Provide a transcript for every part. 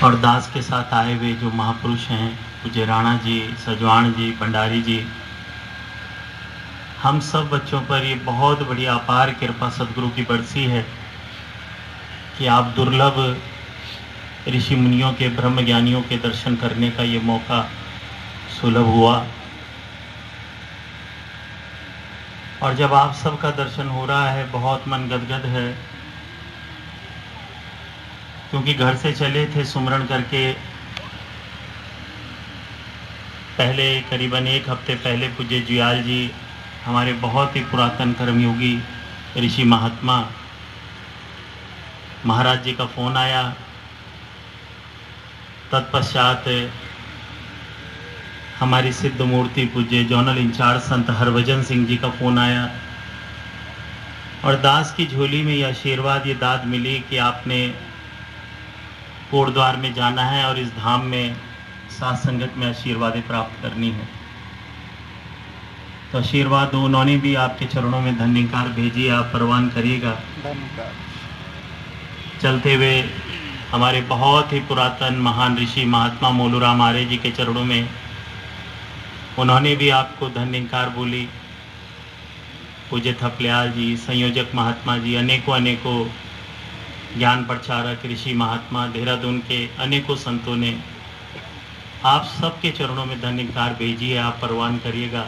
और दास के साथ आए हुए जो महापुरुष हैं, पूज्य राणा जी, सजवाण जी, भंडारी जी, हम सब बच्चों पर ये बहुत बड़ी अपार कृपा सदगुरु की बरसी है कि आप दुर्लभ ऋषि मुनियों के, ब्रह्म ज्ञानियों के दर्शन करने का ये मौका सुलभ हुआ। और जब आप सबका दर्शन हो रहा है, बहुत मन गदगद है, क्योंकि घर से चले थे सुमरण करके। पहले करीबन 1 हफ्ते पहले पूज्य जुयाल जी, हमारे बहुत ही पुरातन कर्मयोगी ऋषि महात्मा महाराज जी का फ़ोन आया। तत्पश्चात हमारी सिद्ध मूर्ति पूज्य जोनल इंचार्ज संत हरभजन सिंह जी का फ़ोन आया और दास की झोली में ये आशीर्वाद, ये दाद मिली कि आपने कोटद्वार में जाना है और इस धाम में साथ संगत में आशीर्वादें प्राप्त करनी है। तो आशीर्वाद दो, उन्होंने भी आपके चरणों में धन्यकार भेजी, आप परवान करिएगा। चलते हुए हमारे बहुत ही पुरातन महान ऋषि महात्मा मोलूराम आर्य जी के चरणों में, उन्होंने भी आपको धन्यकार बोली। पूज्य थपलियाल जी, संयोजक महात्मा जी, अनेकों ज्ञान प्रचारक ऋषि महात्मा, देहरादून के अनेकों संतों ने आप सबके चरणों में धन्यकार भेजी है, आप परवान करिएगा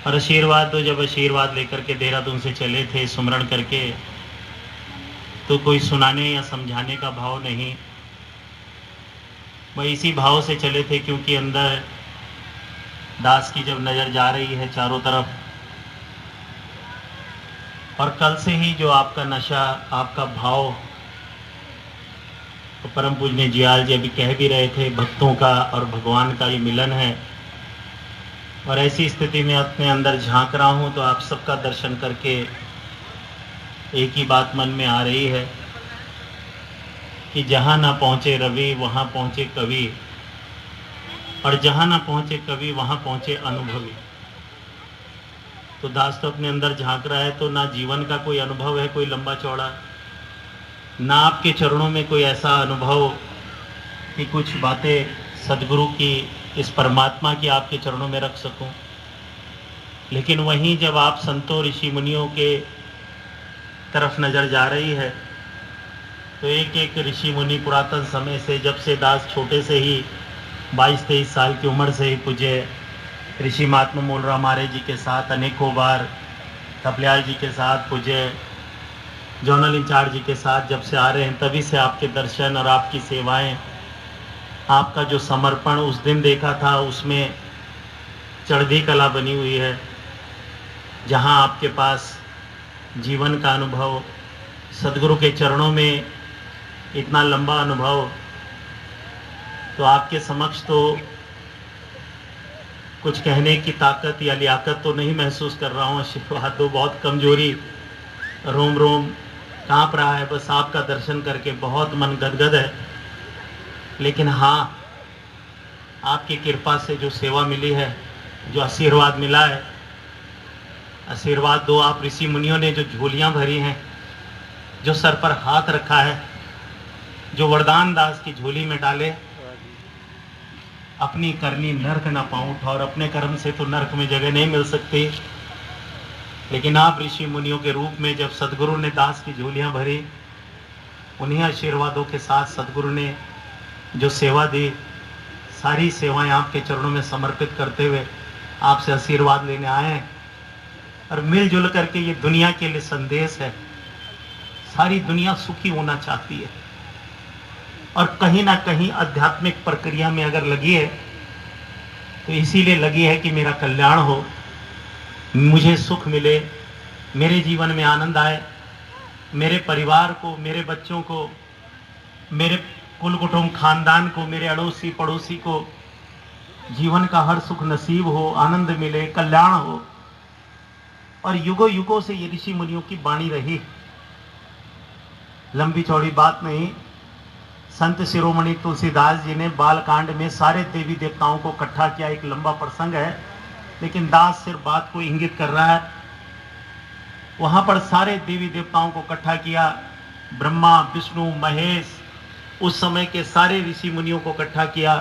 और आशीर्वाद दो। जब आशीर्वाद लेकर के देहरादून से चले थे सुमरण करके, तो कोई सुनाने या समझाने का भाव नहीं, वह इसी भाव से चले थे क्योंकि अंदर दास की जब नज़र जा रही है चारों तरफ, और कल से ही जो आपका नशा, आपका भाव, तो परम पूज्य जियाल जी अभी कह भी रहे थे, भक्तों का और भगवान का ये मिलन है। और ऐसी स्थिति में अपने अंदर झांक रहा हूँ तो आप सबका दर्शन करके एक ही बात मन में आ रही है कि जहाँ ना पहुँचे रवि वहाँ पहुँचे कवि, और जहाँ ना पहुँचे कवि वहाँ पहुँचे अनुभवी। तो दास तो अपने अंदर झांक रहा है, तो ना जीवन का कोई अनुभव है कोई लंबा चौड़ा, ना आपके चरणों में कोई ऐसा अनुभव कि कुछ बातें सदगुरु की, इस परमात्मा की आपके चरणों में रख सकूं। लेकिन वहीं जब आप संतों ऋषि मुनियों के तरफ नज़र जा रही है, तो एक ऋषि मुनि पुरातन समय से, जब से दास छोटे से ही 22-23 साल की उम्र से ही पूज्य ऋषि महात्मा मोलूराम आर्य जी के साथ अनेकों बार, थपलियाल जी के साथ, पूज्य जोनल इंचार्ज जी के साथ जब से आ रहे हैं, तभी से आपके दर्शन और आपकी सेवाएं, आपका जो समर्पण उस दिन देखा था, उसमें चढ़ती कला बनी हुई है। जहां आपके पास जीवन का अनुभव, सदगुरु के चरणों में इतना लंबा अनुभव, तो आपके समक्ष तो कुछ कहने की ताकत या लियाकत तो नहीं महसूस कर रहा हूँ। आशीर्वाद दो, बहुत कमजोरी, रोम रोम काँप रहा है, बस आपका दर्शन करके बहुत मन गदगद है। लेकिन हाँ, आपकी कृपा से जो सेवा मिली है, जो आशीर्वाद मिला है, आशीर्वाद दो। आप ऋषि मुनियों ने जो झोलियाँ भरी हैं, जो सर पर हाथ रखा है, जो वरदान दास की झोली में डाले, अपनी करनी नरक न पाऊँ और अपने कर्म से तो नरक में जगह नहीं मिल सकती। लेकिन आप ऋषि मुनियों के रूप में जब सदगुरु ने दास की झोलियाँ भरी, उन्हीं आशीर्वादों के साथ सदगुरु ने जो सेवा दी, सारी सेवाएं आपके चरणों में समर्पित करते हुए आपसे आशीर्वाद लेने आए हैं। और मिलजुल करके ये दुनिया के लिए संदेश है, सारी दुनिया सुखी होना चाहती है और कहीं ना कहीं आध्यात्मिक प्रक्रिया में अगर लगी है तो इसीलिए लगी है कि मेरा कल्याण हो, मुझे सुख मिले, मेरे जीवन में आनंद आए, मेरे परिवार को, मेरे बच्चों को, मेरे कुल कुटुंब खानदान को, मेरे अड़ोसी पड़ोसी को जीवन का हर सुख नसीब हो, आनंद मिले, कल्याण हो। और युगों युगों से ये ऋषि मुनियों की वाणी रही, लंबी चौड़ी बात नहीं। संत शिरोमणि तुलसीदास जी ने बालकांड में सारे देवी देवताओं को इकट्ठा किया, एक लंबा प्रसंग है, लेकिन दास सिर्फ बात को इंगित कर रहा है। वहां पर सारे देवी देवताओं को इकट्ठा किया, ब्रह्मा विष्णु महेश उस समय के सारे ऋषि मुनियों को इकट्ठा किया,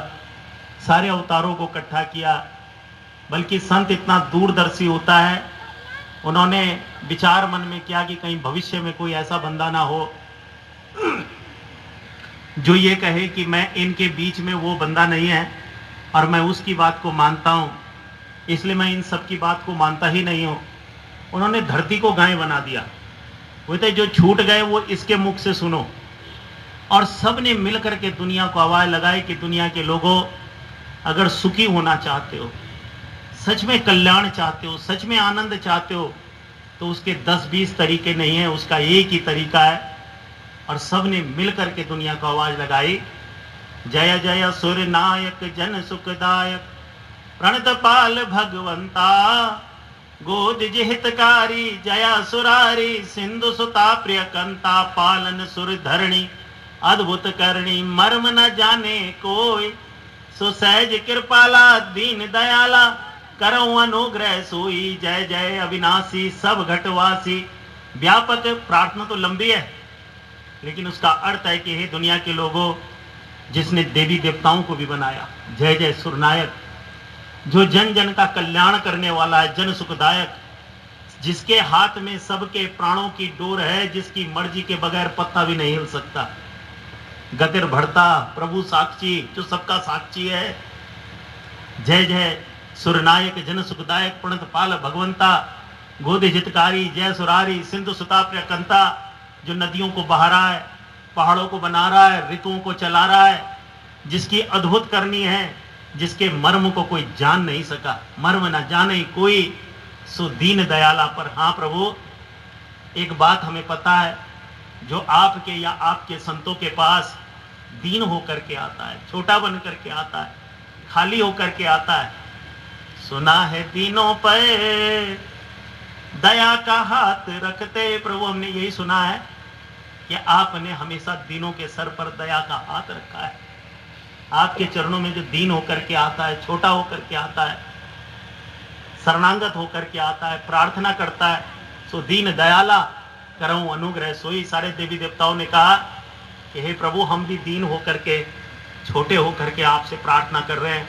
सारे अवतारों को इकट्ठा किया। बल्कि संत इतना दूरदर्शी होता है, उन्होंने विचार मन में किया कि कहीं भविष्य में कोई ऐसा बंदा ना हो जो ये कहे कि मैं इनके बीच में वो बंदा नहीं है और मैं उसकी बात को मानता हूं, इसलिए मैं इन सब की बात को मानता ही नहीं हूं। उन्होंने धरती को गाय बना दिया। बोलते जो छूट गए वो इसके मुख से सुनो। और सब ने मिलकर के दुनिया को आवाज लगाई कि दुनिया के लोगों, अगर सुखी होना चाहते हो, सच में कल्याण चाहते हो, सच में आनंद चाहते हो, तो उसके 10-20 तरीके नहीं है, उसका एक ही तरीका है। और सब ने मिलकर के दुनिया को आवाज लगाई, जय जय सुर नायक जन सुखदायक प्रणतपाल भगवंता, गोद जिहितकारी जया सुरारी सिंधु सुता प्रिय कंता, पालन सुर धरणी अद्भुत करणी मर्म न जाने कोई, सुसहज कृपाला दीन दयाला करऊं अनुग्रह सोई, जय जय अविनाशी सब घटवासी। व्यापक प्रार्थना तो लंबी है, लेकिन उसका अर्थ है कि हे दुनिया के लोगों, जिसने देवी देवताओं को भी बनाया, जय जय सुरनायक, जो जन जन का कल्याण करने वाला है, जन सुखदायक, जिसके हाथ में सबके प्राणों की डोर है, जिसकी मर्जी के बगैर पत्ता भी नहीं हिल सकता, गतिर भरता प्रभु साक्षी, जो सबका साक्षी है, जय जय सुरनायक जन सुखदायक प्रणतपाल भगवंता, गोद जितकारी जय सुरारी सिंधु सुता प्रिय कंता, जो नदियों को बहा रहा है, पहाड़ों को बना रहा है, ऋतुओं को चला रहा है, जिसकी अद्भुत करनी है, जिसके मर्म को कोई जान नहीं सका, मर्म न जाने कोई, सो दीन दयाला। पर हाँ प्रभु, एक बात हमें पता है, जो आपके या आपके संतों के पास दीन होकर के आता है, छोटा बन करके आता है, खाली होकर के आता है, सुना है दीनों पर दया का हाथ रखते। प्रभु हमने यही सुना है कि आपने हमेशा दीनों के सर पर दया का हाथ रखा है। आपके चरणों में जो दीन होकर के आता है, छोटा होकर के आता है, शरणागत होकर के आता है, प्रार्थना करता है, सो दीन दयाला करऊं अनुग्रह सोई। सारे देवी देवताओं ने कहा कि हे प्रभु, हम भी दीन होकर के, छोटे होकर के आपसे प्रार्थना कर रहे हैं,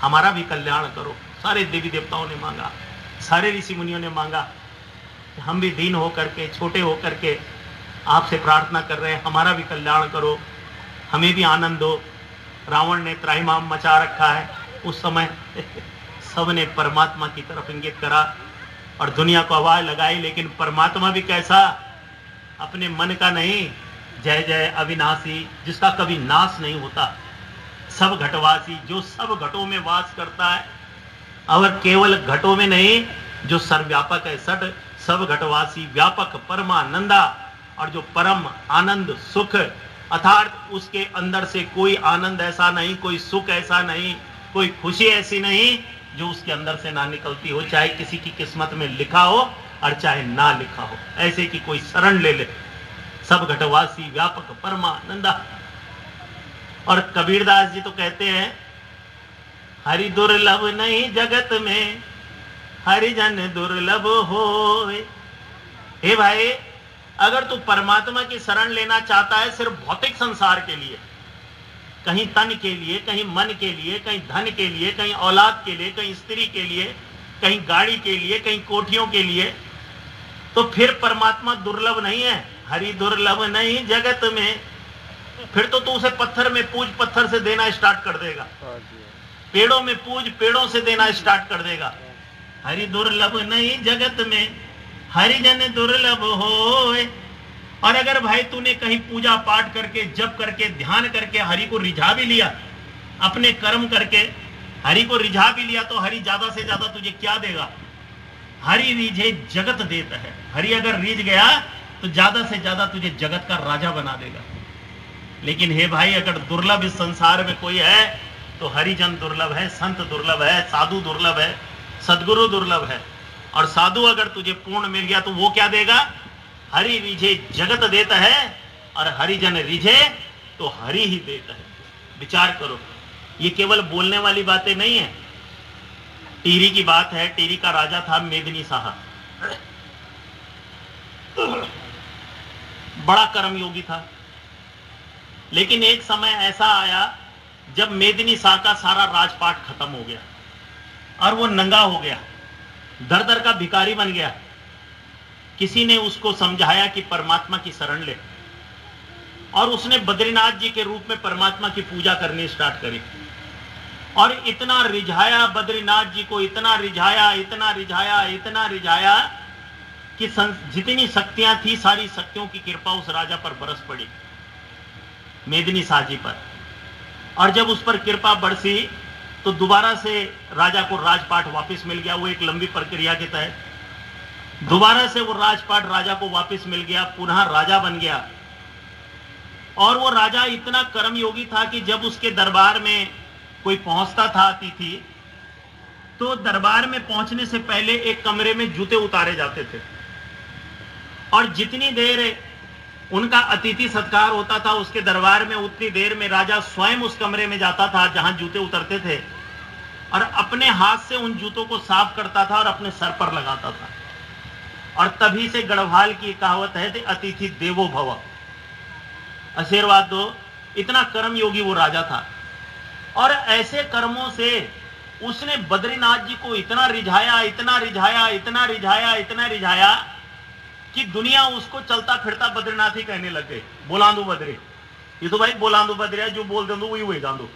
हमारा भी कल्याण करो। सारे देवी देवताओं ने मांगा, सारे ऋषि मुनियों ने मांगा कि हम भी दीन होकर के, छोटे होकर के आपसे प्रार्थना कर रहे हैं, हमारा भी कल्याण करो, हमें भी आनंद हो। रावण ने त्राहिमाम मचा रखा है उस समय सब ने परमात्मा की तरफ इंगित करा और दुनिया को आवाज लगाई, लेकिन परमात्मा भी कैसा, अपने मन का नहीं, जय जय अविनाशी, जिसका कभी नाश नहीं होता, सब घटवासी, जो सब घटों में वास करता है, और केवल घटों में नहीं, जो सर्वव्यापक है, सब घटवासी, व्यापक परमानंदा, और जो परम आनंद सुख, अर्थात उसके अंदर से कोई आनंद ऐसा नहीं, कोई सुख ऐसा नहीं, कोई खुशी ऐसी नहीं जो उसके अंदर से ना निकलती हो, चाहे किसी की किस्मत में लिखा हो और चाहे ना लिखा हो, ऐसे की कोई शरण ले ले, सब घटवासी, व्यापक परमानंदा। और कबीरदास जी तो कहते हैं, हरि दुर्लभ नहीं जगत में, हरिजन दुर्लभ होए। हे भाई, अगर तू परमात्मा की शरण लेना चाहता है सिर्फ भौतिक संसार के लिए, कहीं तन के लिए, कहीं मन के लिए, कहीं धन के लिए, कहीं औलाद के लिए, कहीं स्त्री के लिए, कहीं गाड़ी के लिए, कहीं कोठियों के लिए, तो फिर परमात्मा दुर्लभ नहीं है। हरि दुर्लभ नहीं जगत में, फिर तो तू उसे पत्थर में पूज, पत्थर से देना स्टार्ट कर देगा, पेड़ों में पूज, पेड़ों से देना स्टार्ट कर देगा। हरि दुर्लभ नहीं जगत में, हरिजन दुर्लभ होए। और अगर भाई तूने कहीं पूजा पाठ करके, जप करके, ध्यान करके हरि को रिझा भी लिया, अपने कर्म करके हरि को रिझा भी लिया, तो हरि ज्यादा से ज्यादा तुझे क्या देगा? हरि रिझे जगत देता है। हरि अगर रिझ गया तो ज्यादा से ज्यादा तुझे जगत का राजा बना देगा। लेकिन हे भाई, अगर दुर्लभ इस संसार में कोई है तो हरिजन दुर्लभ है, संत दुर्लभ है, साधु दुर्लभ है, सदगुरु दुर्लभ है। और साधु अगर तुझे पूर्ण मिल गया तो वो क्या देगा? हरि रिझे जगत देता है, और हरिजन रिझे तो हरि ही देता है। विचार करो, ये केवल बोलने वाली बातें नहीं है। टीरी की बात है। टीरी का राजा था मेदिनी साहा, बड़ा कर्मयोगी था, लेकिन एक समय ऐसा आया जब मेदिनी शाह का सारा राजपाट खत्म हो गया और वो नंगा हो गया, दर दर का भिखारी बन गया। किसी ने उसको समझाया कि परमात्मा की शरण ले, और उसने बद्रीनाथ जी के रूप में परमात्मा की पूजा करनी स्टार्ट करी। और इतना रिझाया बद्रीनाथ जी को, इतना रिझाया, इतना रिझाया, इतना रिझाया कि जितनी शक्तियां थी सारी शक्तियों की कृपा उस राजा पर बरस पड़ी, मेदिनी शाह जी पर। और जब उस पर कृपा बरसी तो दोबारा से राजा को राजपाट वापस मिल गया। वो एक लंबी प्रक्रिया के तहत दोबारा से वो राजपाट राजा को वापस मिल गया, पुनः राजा बन गया। और वो राजा इतना कर्मयोगी था कि जब उसके दरबार में कोई पहुंचता था अतिथि, तो दरबार में पहुंचने से पहले एक कमरे में जूते उतारे जाते थे, और जितनी देर उनका अतिथि सत्कार होता था उसके दरबार में, उतनी देर में राजा स्वयं उस कमरे में जाता था जहां जूते उतरते थे, और अपने हाथ से उन जूतों को साफ करता था और अपने सर पर लगाता था। और तभी से गढ़वाल की कहावत है कि अतिथि देवो भव, आशीर्वाद दो। इतना कर्मयोगी वो राजा था, और ऐसे कर्मों से उसने बद्रीनाथ जी को इतना रिझाया, इतना रिझाया, इतना रिझाया, इतना रिझाया कि दुनिया उसको चलता फिरता बद्रीनाथ ही कहने लग गई। बोलांदू बद्री, ये तो भाई बोलांदू बद्री, जो बोल दो वही वही जान दो,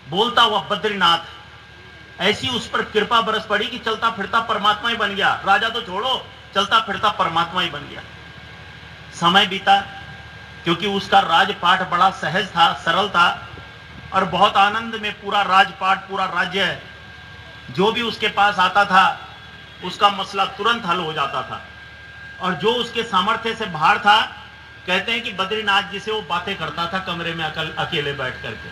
बोलता हुआ बद्रीनाथ। ऐसी उस पर कृपा बरस पड़ी कि चलता फिरता परमात्मा ही बन गया। राजा तो छोड़ो, चलता फिरता परमात्मा ही बन गया। समय बीता, क्योंकि उसका राजपाट बड़ा सहज था, सरल था, और बहुत आनंद में पूरा राजपाट, पूरा राज्य जो भी उसके पास आता था उसका मसला तुरंत हल हो जाता था। और जो उसके सामर्थ्य से बाहर था, कहते हैं कि बद्रीनाथ जी से वो बातें करता था कमरे में अकेले बैठ करके।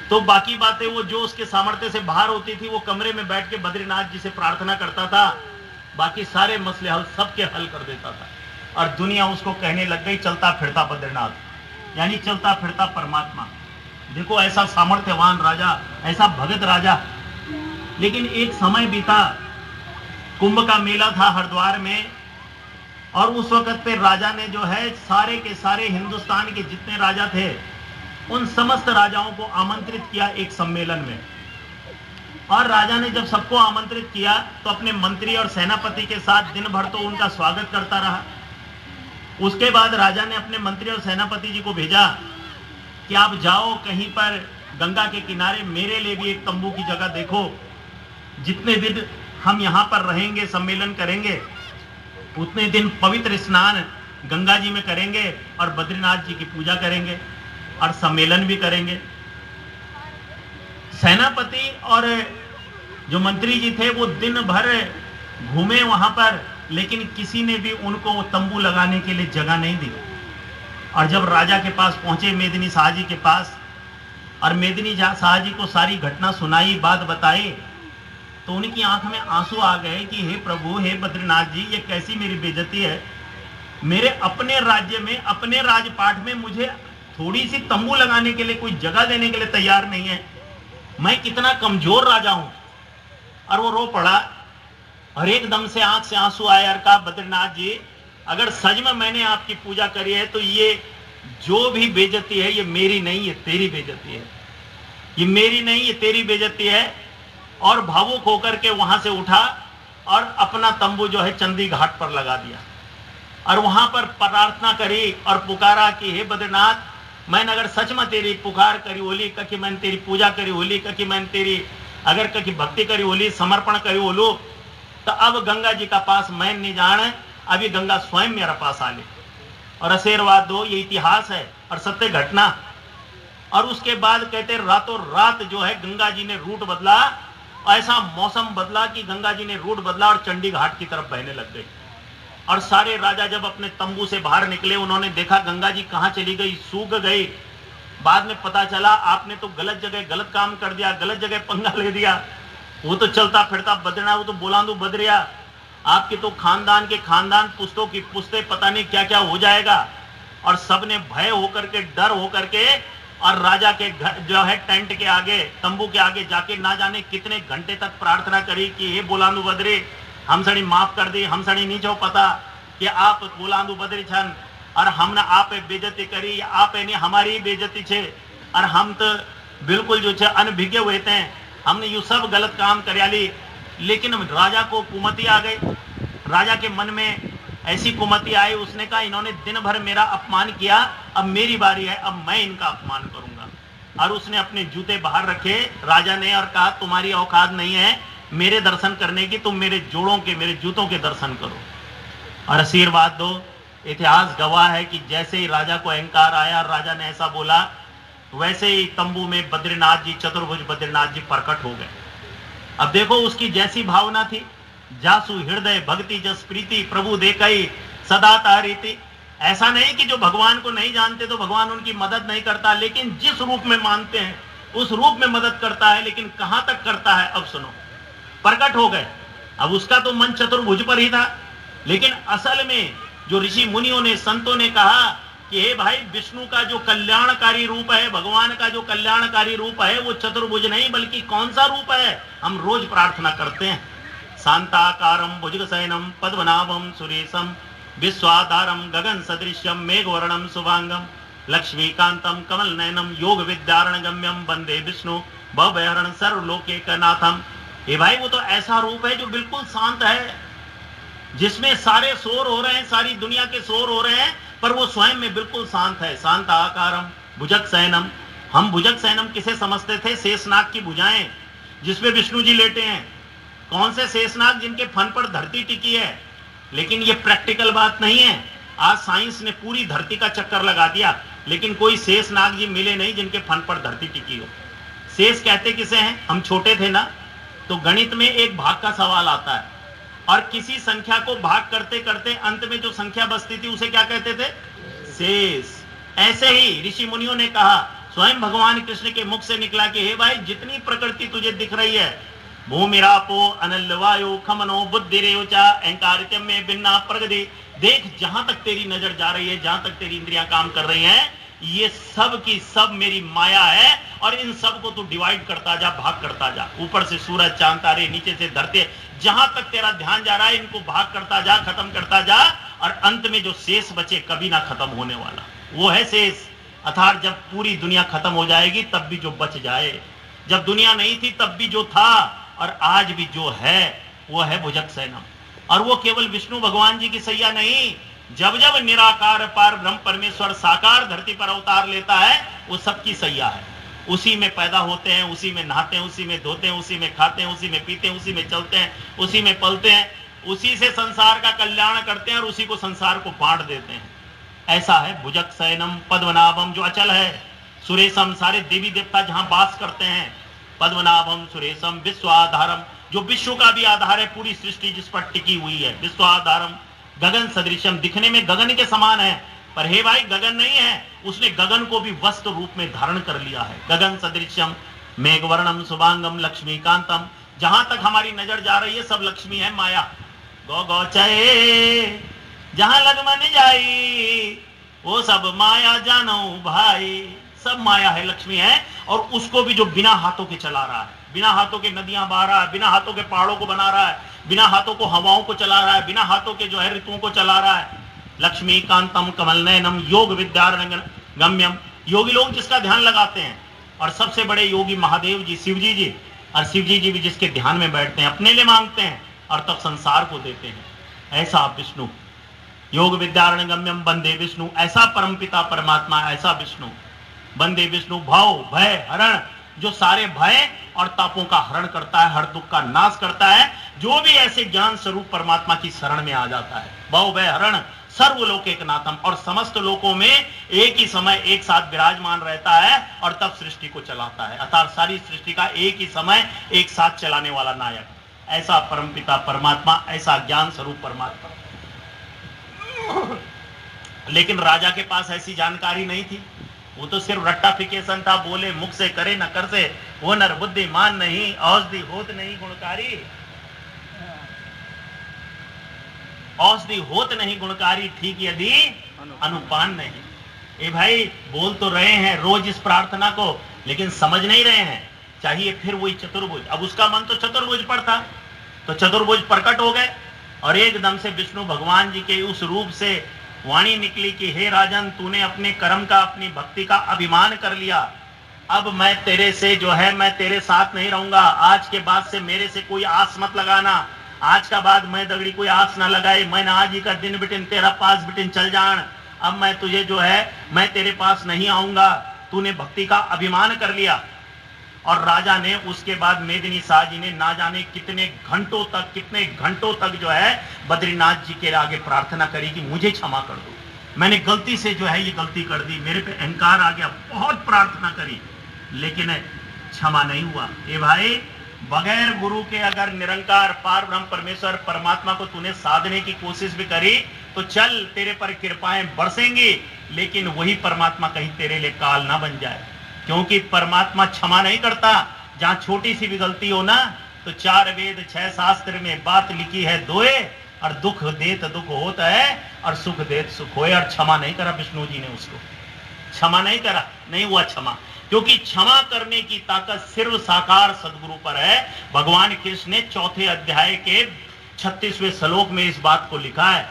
तो बाकी बातें वो जो उसके सामर्थ्य से बाहर होती थी वो कमरे में बैठ के बद्रीनाथ जी से प्रार्थना करता था, बाकी सारे मसले हल सबके हल कर देता था। और दुनिया उसको कहने लग गई चलता फिरता बद्रीनाथ, यानी चलता फिरता परमात्मा। देखो ऐसा सामर्थ्यवान राजा, ऐसा भगत राजा। लेकिन एक समय बीता, कुंभ का मेला था हरिद्वार में, और उस वक्त पे राजा ने जो है सारे के सारे हिंदुस्तान के जितने राजा थे उन समस्त राजाओं को आमंत्रित किया एक सम्मेलन में। और राजा ने जब सबको आमंत्रित किया तो अपने मंत्री और सेनापति के साथ दिन भर तो उनका स्वागत करता रहा। उसके बाद राजा ने अपने मंत्री और सेनापति जी को भेजा कि आप जाओ कहीं पर गंगा के किनारे, मेरे लिए भी एक तंबू की जगह देखो। जितने दिन हम यहाँ पर रहेंगे, सम्मेलन करेंगे, उतने दिन पवित्र स्नान गंगा जी में करेंगे और बद्रीनाथ जी की पूजा करेंगे और सम्मेलन भी करेंगे। सेनापति और जो मंत्री जी थे वो दिन भर घूमे वहां पर, लेकिन किसी ने भी उनको तंबू लगाने के लिए जगह नहीं दी। और जब राजा के पास पहुंचे, मेदिनी शाह जी के पास, और मेदिनी शाह जी को सारी घटना सुनाई, बात बताई, तो उनकी आंख में आंसू आ गए कि हे प्रभु, हे बद्रीनाथ जी, ये कैसी मेरी बेइज्जती है। मेरे अपने राज्य में, अपने राजपाट में मुझे थोड़ी सी तंबू लगाने के लिए कोई जगह देने के लिए तैयार नहीं है। मैं कितना कमजोर राजा हूं। और वो रो पड़ा और एकदम से आंख से आंसू आए और कहा, बद्रीनाथ जी, अगर सच में मैंने आपकी पूजा करी है तो ये जो भी बेइज्जती है ये मेरी नहीं, ये तेरी बेइज्जती है। ये मेरी नहीं, ये तेरी बेइज्जती है। और भावुक होकर के वहां से उठा और अपना तंबू जो है चंदी घाट पर लगा दिया, और वहां पर प्रार्थना करी और पुकारा कि हे बद्रीनाथ, मैंने अगर सच में तेरी पुकार करी होली, कि मैंने तेरी पूजा करी होली, कि मैंने तेरी अगर कभी भक्ति करी होली, समर्पण करी होलो, तो अब गंगा जी का पास मैं नहीं जाने, अभी गंगा स्वयं मेरा पास आ ले और आशीर्वाद दो। ये इतिहास है और सत्य घटना। और उसके बाद कहते रातों रात जो है गंगा जी ने रूट बदला, ऐसा मौसम बदला कि गंगा जी ने रूट बदला और चंडी घाट की तरफ बहने लग गई। और सारे राजा जब अपने तंबू से बाहर निकले, उन्होंने देखा गंगा जी कहां चली गई, सूख गई। बाद में पता चला आपने तो गलत जगह गलत काम कर दिया, गलत जगह पंगा ले दिया। वो तो चलता फिरता बद्रीनाथ, वो तो बोलांदू बद्रिया, आपके तो खानदान के खानदान, पुश्तों की पुश्ते, पता नहीं क्या क्या हो जाएगा। और सबने भय होकर के, डर होकर के, और राजा के घर जो है टेंट के आगे, तंबू के आगे जाके ना जाने कितने घंटे तक प्रार्थना करी कि हे बोलांदू बद्री, हम सड़ी माफ कर दी, हम सड़ी नहीं जो पता कि आप बोलांदू बद्री छन, और हमने आप बेइज्जती करी, आप हमारी बेइज्जती छे और हम तो बिल्कुल जो छे अनभिज्ञ हुए थे, हमने यू सब गलत काम करयाली। लेकिन राजा को कुमति आ गई, राजा के मन में ऐसी कुमति आई, उसने कहा इन्होंने दिन भर मेरा अपमान किया, अब मेरी बारी है, अब मैं इनका अपमान करूंगा। और उसने अपने जूते बाहर रखे राजा ने और कहा तुम्हारी औकात नहीं है मेरे दर्शन करने की, तुम मेरे जोड़ों के, मेरे जूतों के दर्शन करो और आशीर्वाद दो। इतिहास गवाह है कि जैसे ही राजा को अहंकार आया, राजा ने ऐसा बोला, वैसे ही तंबू में बद्रीनाथ जी, चतुर्भुज बद्रीनाथ जी प्रकट हो गए। अब देखो उसकी जैसी भावना थी, जासु हृदय भक्ति जस प्रीति प्रभु देखई सदा तारीति। ऐसा नहीं कि जो भगवान को नहीं जानते तो भगवान उनकी मदद नहीं करता, लेकिन जिस रूप में मानते हैं उस रूप में मदद करता है। लेकिन कहां तक करता है, अब सुनो। प्रकट हो गए, अब उसका तो मन चतुर्भुज पर ही था, लेकिन असल में जो ऋषि मुनियों ने, संतों ने कहा कि हे भाई, विष्णु का जो कल्याणकारी रूप है, भगवान का जो कल्याणकारी रूप है, वो चतुर्भुज नहीं बल्कि कौन सा रूप है, हम रोज प्रार्थना करते हैं। शांताकारम भुजगशयनम पद्मनाभम सुरेशम विश्वाधारम गगन सदृश्यम मेघवर्णम शुभांगम लक्ष्मीकांतम कमल नयनम योग विद्यारण गम्यम वंदे विष्णु भवहरण सर्वलोकैकनाथम। हे भाई, वो तो ऐसा रूप है जो बिल्कुल शांत है, जिसमें सारे शोर हो रहे हैं, सारी दुनिया के शोर हो रहे हैं, पर वो स्वयं में बिल्कुल शांत है। शांत आकारम भुजग शयनम। हम भुजग शयनम किसे समझते थे? शेषनाग की भुजाएं जिसमें विष्णु जी लेटे हैं। कौन से शेषनाग? जिनके फन पर धरती टिकी है। लेकिन ये प्रैक्टिकल बात नहीं है। आज साइंस ने पूरी धरती का चक्कर लगा दिया, लेकिन कोई शेषनाग जी मिले नहीं जिनके फन पर धरती टिकी हो। शेष कहते किसे हैं? हम छोटे थे ना, तो गणित में एक भाग का सवाल आता है और किसी संख्या को भाग करते करते अंत में जो संख्या बचती थी उसे क्या कहते थे? शेष। ऐसे ही ऋषि मुनियों ने कहा, स्वयं भगवान कृष्ण के मुख से निकला कि हे भाई, जितनी प्रकृति तुझे दिख रही है, भूमिरापो अनल वायु खमनो बुद्धिरेवचा अहंकारित्यम में भिन्ना प्रगति, देख जहां तक तेरी नजर जा रही है, जहां तक तेरी इंद्रियां काम कर रही हैं, ये सब की सब मेरी माया है और इन सब को तू डिवाइड करता जा, भाग करता जा। ऊपर से सूरज चांद तारे, नीचे से धरती, जहां तक तेरा ध्यान जा रहा है इनको भाग करता जा, खत्म करता जा, और अंत में जो शेष बचे कभी ना खत्म होने वाला वो है शेष। अर्थात जब पूरी दुनिया खत्म हो जाएगी तब भी जो बच जाए, जब दुनिया नहीं थी तब भी जो था और आज भी जो है वो है भुजग शयनम। और वो केवल विष्णु भगवान जी की सैया नहीं, जब जब निराकार पार ब्रह्म परमेश्वर साकार धरती पर अवतार लेता है वो सबकी सैया है। उसी में पैदा होते हैं, उसी में नहाते हैं, उसी में धोते हैं, उसी में खाते हैं, उसी में पीते हैं, उसी में चलते हैं, उसी में पलते हैं, उसी से संसार का कल्याण करते हैं और उसी को संसार को बांट देते हैं। ऐसा है भुजग शयनम पद्मनाभम, जो अचल है, सुरेशम, सारे देवी देवता जहां वास करते हैं, पद्मनाभम सुरेशम विश्वाधारम, जो विश्व का भी आधार है, पूरी सृष्टि जिस पर टिकी हुई है, विश्वाधारम गगन सदृशम, दिखने में गगन के समान है, पर हे भाई गगन नहीं है, उसने गगन को भी वस्त्र रूप में धारण कर लिया है। गगन सदृश्यम मेघवर्णम शुभांगम लक्ष्मीकांतम, जहां तक हमारी नजर जा रही है सब लक्ष्मी है, माया। गौ गौचये जहां लगमन जाई वो सब माया जानो भाई, सब माया है, लक्ष्मी है। और उसको भी जो बिना हाथों के चला रहा है, बिना हाथों के नदियां बहा रहा है, बिना हाथों के पहाड़ों को बना रहा है, बिना हाथों को हवाओं को चला रहा है, बिना हाथों के जो है ऋतुओं को चला रहा है। लक्ष्मीकांतम कमल नयनम योग विद्यारण गम्यम, योगी लोग जिसका ध्यान लगाते हैं, और सबसे बड़े योगी महादेव जी, शिवजी जी, और शिवजी जी भी जिसके ध्यान में बैठते हैं, अपने लिए मांगते हैं और तब संसार को देते हैं। ऐसा विष्णु, योग विद्यारण गम्यम वंदे विष्णु, ऐसा परमपिता परमात्मा, ऐसा विष्णु। वंदे विष्णु भव भय हरण, जो सारे भय और तापों का हरण करता है, हर दुख का नाश करता है, जो भी ऐसे ज्ञान स्वरूप परमात्मा की शरण में आ जाता है। भव भय हरण सर्वलोकैकनाथम, और समस्त लोकों में एक ही समय एक साथ विराजमान रहता है और तब सृष्टि को चलाता है। अर्थात सारी सृष्टि का एक ही समय एक साथ चलाने वाला नायक, ऐसा परमपिता परमात्मा, ऐसा ज्ञान स्वरूप परमात्मा। लेकिन राजा के पास ऐसी जानकारी नहीं थी, वो तो सिर्फ रट्टाफिकेशन था, बोले मुख से करे न कर से, वो नर बुद्धिमान नहीं, औषधि होत नहीं गुणकारी, औषधि होत नहीं गुणकारी, ठीक यदि अनुपान नहीं। ए भाई, बोल तो रहे हैं रोज इस प्रार्थना को, लेकिन समझ नहीं रहे हैं। चाहिए फिर वही चतुर्भुज। अब उसका मन तो चतुर्भुज पर था, तो चतुर्भुज प्रकट हो गए और एकदम से विष्णु भगवान जी के उस रूप से वाणी निकली कि हे राजन, तूने अपने कर्म का, अपनी भक्ति का अभिमान कर लिया। अब मैं तेरे से जो है, मैं तेरे साथ नहीं रहूंगा। आज के बाद से मेरे से कोई आस मत लगाना। आज का बाद मैं दगड़ी कोई आस ना लगाई। मैंने आज ही का दिन बिटिन तेरा पास बिटिन चल जान। अब मैं तुझे जो है, मैं तेरे पास नहीं आऊंगा। तूने भक्ति का अभिमान कर लिया। और राजा ने उसके बाद मेदिनी शाह जी ने ना जाने कितने घंटों तक जो है बद्रीनाथ जी के आगे प्रार्थना करी कि मुझे क्षमा कर दो, मैंने गलती से जो है ये गलती कर दी, मेरे पे अहंकार आ गया। बहुत प्रार्थना करी लेकिन क्षमा नहीं हुआ। ए भाई, बगैर गुरु के अगर निरंकार पार ब्रह्म परमेश्वर परमात्मा को तूने साधने की कोशिश भी करी तो चल, तेरे पर कृपाएं बरसेंगी, लेकिन वही परमात्मा कहीं तेरे लिए काल ना बन जाए। क्योंकि परमात्मा क्षमा नहीं करता। जहां छोटी सी भी गलती हो ना, तो 4 वेद 6 शास्त्र में बात लिखी है दोए, और दुख देत दुख होता है और सुख देत सुख होए। और क्षमा नहीं करा विष्णु जी ने, उसको क्षमा नहीं करा, नहीं हुआ क्षमा। क्योंकि क्षमा करने की ताकत सिर्फ साकार सदगुरु पर है। भगवान कृष्ण ने 4थे अध्याय के 36वें श्लोक में इस बात को लिखा है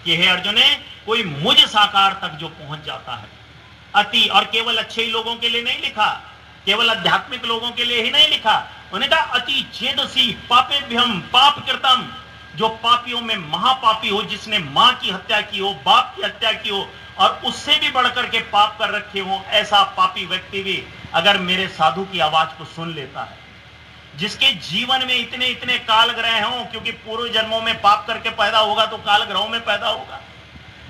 कि हे अर्जुन, कोई मुझ साकार तक जो पहुंच जाता है अति, और केवल अच्छे ही लोगों के लिए नहीं लिखा, केवल आध्यात्मिक लोगों के लिए ही नहीं लिखा। उन्होंने कहा अति चेदसी पापेभ्यम पाप कृतम, जो पापियों में महापापी हो, जिसने मां की हत्या की हो, बाप की हत्या की हो, और उससे भी बढ़कर के पाप कर रखे हो, ऐसा पापी व्यक्ति भी अगर मेरे साधु की आवाज को सुन लेता है, जिसके जीवन में इतने इतने काल ग्रह हों, क्योंकि पूर्व जन्मों में पाप करके पैदा होगा तो काल ग्रहों में पैदा होगा,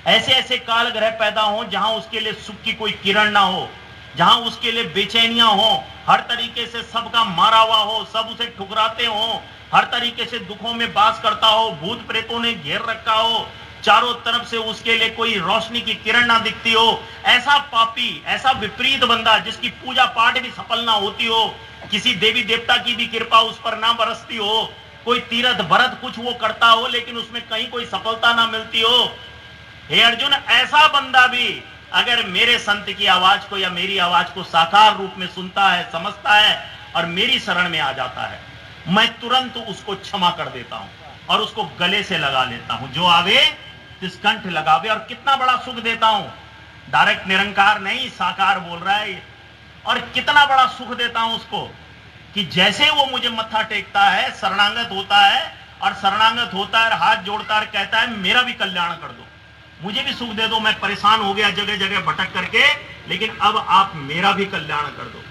ऐसे ऐसे काल ग्रह पैदा हो जहां उसके लिए सुख की कोई किरण ना हो, जहां उसके लिए बेचैनियां हो, हर तरीके से सबका मारा हुआ हो, सब उसे ठुकराते हो, हर तरीके से दुखों में बास करता हो, भूत प्रेतों ने घेर रखा हो, चारों तरफ से उसके लिए कोई रोशनी की किरण ना दिखती हो, ऐसा पापी, ऐसा विपरीत बंदा जिसकी पूजा पाठ भी सफल ना होती हो, किसी देवी देवता की भी कृपा उस पर ना बरसती हो, कोई तीर्थ भरत कुछ वो करता हो लेकिन उसमें कहीं कोई सफलता ना मिलती हो, हे अर्जुन, ऐसा बंदा भी अगर मेरे संत की आवाज को या मेरी आवाज को साकार रूप में सुनता है, समझता है और मेरी शरण में आ जाता है, मैं तुरंत उसको क्षमा कर देता हूं और उसको गले से लगा लेता हूं। जो आवे तिस कंठ लगावे। और कितना बड़ा सुख देता हूं, डायरेक्ट निरंकार नहीं, साकार बोल रहा है। और कितना बड़ा सुख देता हूं उसको कि जैसे वो मुझे मत्था टेकता है, शरणागत होता है, और शरणागत होता है, हाथ जोड़ता है, कहता है मेरा भी कल्याण कर दो, मुझे भी सुख दे दो, मैं परेशान हो गया जगह जगह भटक करके, लेकिन अब आप मेरा भी कल्याण कर दो।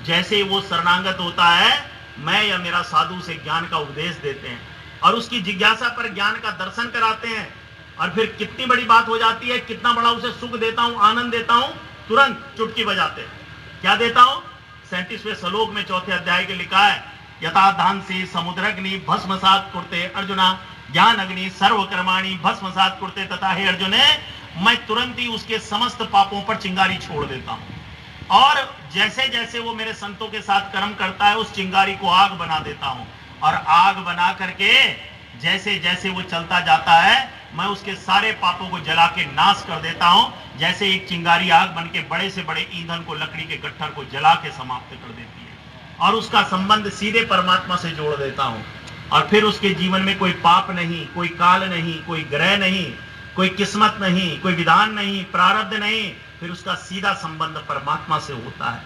जैसे वो शरणागत होता है, मैं या मेरा साधु से ज्ञान का उपदेश देते हैं और उसकी जिज्ञासा पर ज्ञान का दर्शन कराते हैं, और फिर कितनी बड़ी बात हो जाती है, कितना बड़ा उसे सुख देता हूं, आनंद देता हूं, तुरंत चुटकी बजाते हैं। क्या देता हूं? 37वें श्लोक में 4थे अध्याय के लिखा है, यथा धांसी समुद्रग्नि भस्मसात कुरते अर्जुना ज्ञान अग्नि सर्वकर्माणि भस्मसात कुरते, तथा हे अर्जुन, मैं तुरंत ही उसके समस्त पापों पर चिंगारी छोड़ देता हूं, और जैसे जैसे वो मेरे संतों के साथ कर्म करता है उस चिंगारी को आग बना देता हूं, और आग बना करके जैसे जैसे वो चलता जाता है मैं उसके सारे पापों को जला के नाश कर देता हूं, जैसे एक चिंगारी आग बन के बड़े से बड़े ईंधन को, लकड़ी के गट्ठर को जला के समाप्त कर देती है, और उसका संबंध सीधे परमात्मा से जोड़ देता हूं। और फिर उसके जीवन में कोई पाप नहीं, कोई काल नहीं, कोई ग्रह नहीं, कोई किस्मत नहीं, कोई विधान नहीं, प्रारब्ध नहीं, फिर उसका सीधा संबंध परमात्मा से होता है।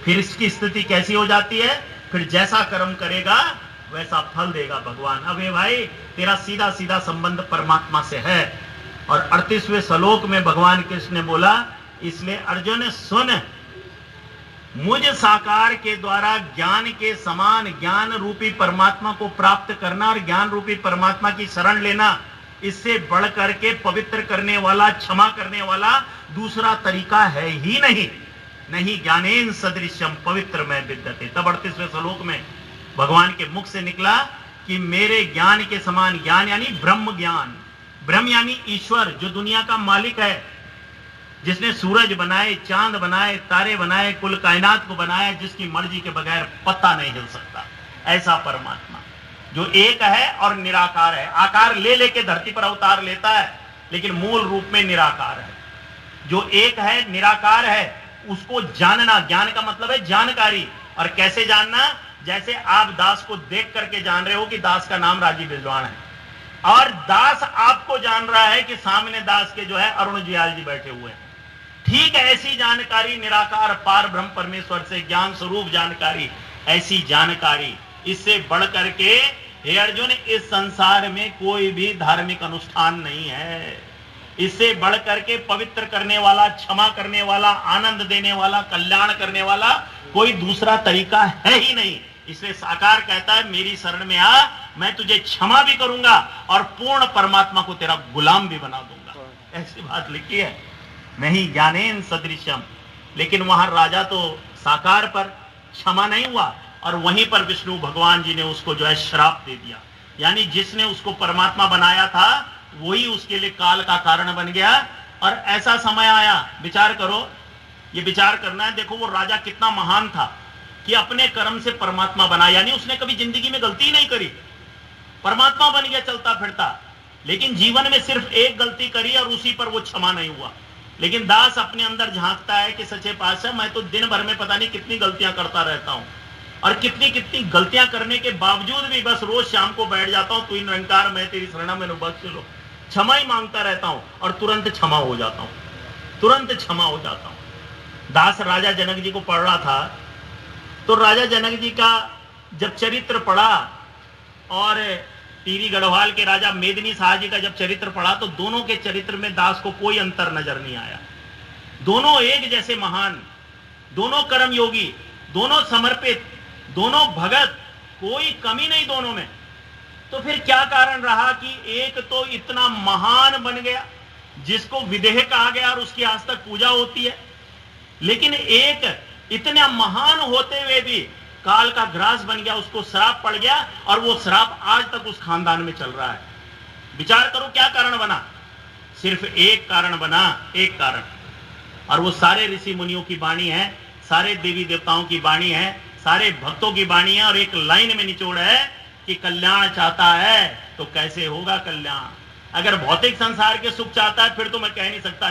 फिर इसकी स्थिति कैसी हो जाती है? फिर जैसा कर्म करेगा वैसा फल देगा भगवान। अब ये भाई तेरा सीधा सीधा संबंध परमात्मा से है। और 38वें श्लोक में भगवान कृष्ण ने बोला, इसलिए अर्जुन सुन, मुझ साकार के द्वारा ज्ञान के समान ज्ञान रूपी परमात्मा को प्राप्त करना और ज्ञान रूपी परमात्मा की शरण लेना, इससे बढ़ करके पवित्र करने वाला, क्षमा करने वाला दूसरा तरीका है ही नहीं। नहीं ज्ञानेन सदृश्यम पवित्र में विद्यते। तब 38वें श्लोक में भगवान के मुख से निकला कि मेरे ज्ञान के समान, ज्ञान यानी ब्रह्म ज्ञान, ब्रह्म यानी ईश्वर, जो दुनिया का मालिक है, जिसने सूरज बनाए, चांद बनाए, तारे बनाए, कुल कायनात को बनाया, जिसकी मर्जी के बगैर पत्ता नहीं हिल सकता, ऐसा परमात्मा जो एक है और निराकार है। आकार ले लेके धरती पर अवतार लेता है, लेकिन मूल रूप में निराकार है। जो एक है, निराकार है, उसको जानना, ज्ञान का मतलब है जानकारी। और कैसे जानना? जैसे आप दास को देख करके जान रहे हो कि दास का नाम राजीव बिजवाण है, और दास आपको जान रहा है कि सामने दास के जो है अरुण जियाल जी बैठे हुए हैं। ठीक ऐसी जानकारी निराकार पार ब्रह्म परमेश्वर से ज्ञान स्वरूप जानकारी, ऐसी जानकारी, इससे बढ़ करके हे अर्जुन इस संसार में कोई भी धार्मिक अनुष्ठान नहीं है। इससे बढ़ करके पवित्र करने वाला, क्षमा करने वाला, आनंद देने वाला, कल्याण करने वाला कोई दूसरा तरीका है ही नहीं। इसलिए साकार कहता है मेरी शरण में आ, मैं तुझे क्षमा भी करूंगा और पूर्ण परमात्मा को तेरा गुलाम भी बना दूंगा। ऐसी बात लिखी है, नहीं ज्ञानेन सदृशम। लेकिन वहां राजा तो साकार पर क्षमा नहीं हुआ और वहीं पर विष्णु भगवान जी ने उसको जो है श्राप दे दिया। यानी जिसने उसको परमात्मा बनाया था वही उसके लिए काल का कारण बन गया। और ऐसा समय आया, विचार करो, ये विचार करना है, देखो वो राजा कितना महान था कि अपने कर्म से परमात्मा बना, यानी उसने कभी जिंदगी में गलती नहीं करी, परमात्मा बन गया चलता फिरता। लेकिन जीवन में सिर्फ एक गलती करी और उसी पर वो क्षमा नहीं हुआ। लेकिन दास अपने अंदर झांकता है कि सच्चे पातशाह मैं तो दिन भर में पता नहीं कितनी गलतियां करता रहता हूं और कितनी कितनी गलतियां करने के बावजूद भी बस रोज शाम को बैठ जाता हूं, तू निरंकार मैं तेरी शरणा में बख्श लो, क्षमा ही मांगता रहता हूं और तुरंत क्षमा हो जाता हूं, तुरंत क्षमा हो जाता हूं। दास राजा जनक जी को पढ़ रहा था तो राजा जनक जी का जब चरित्र पढ़ा और टीरी गढ़वाल के राजा मेदिनी शाह जी का जब चरित्र पढ़ा तो दोनों के चरित्र में दास को कोई अंतर नजर नहीं आया। दोनों एक जैसे महान, दोनों कर्मयोगी, दोनों समर्पित, दोनों भगत, कोई कमी नहीं दोनों में। तो फिर क्या कारण रहा कि एक तो इतना महान बन गया जिसको विदेह कहा गया और उसकी आज तक पूजा होती है, लेकिन एक इतना महान होते हुए भी काल का ग्रास बन गया, उसको श्राप पड़ गया और वो श्राप आज तक उस खानदान में चल रहा है। विचार करो क्या कारण बना, सिर्फ एक कारण बना, एक कारण, और वो सारे ऋषि मुनियों की वाणी है, सारे देवी देवताओं की वाणी है, सारे भक्तों की वाणी है और एक लाइन में निचोड़ है कि कल्याण चाहता है तो कैसे होगा कल्याण। अगर भौतिक संसार के सुख चाहता है फिर तो मैं कह नहीं सकता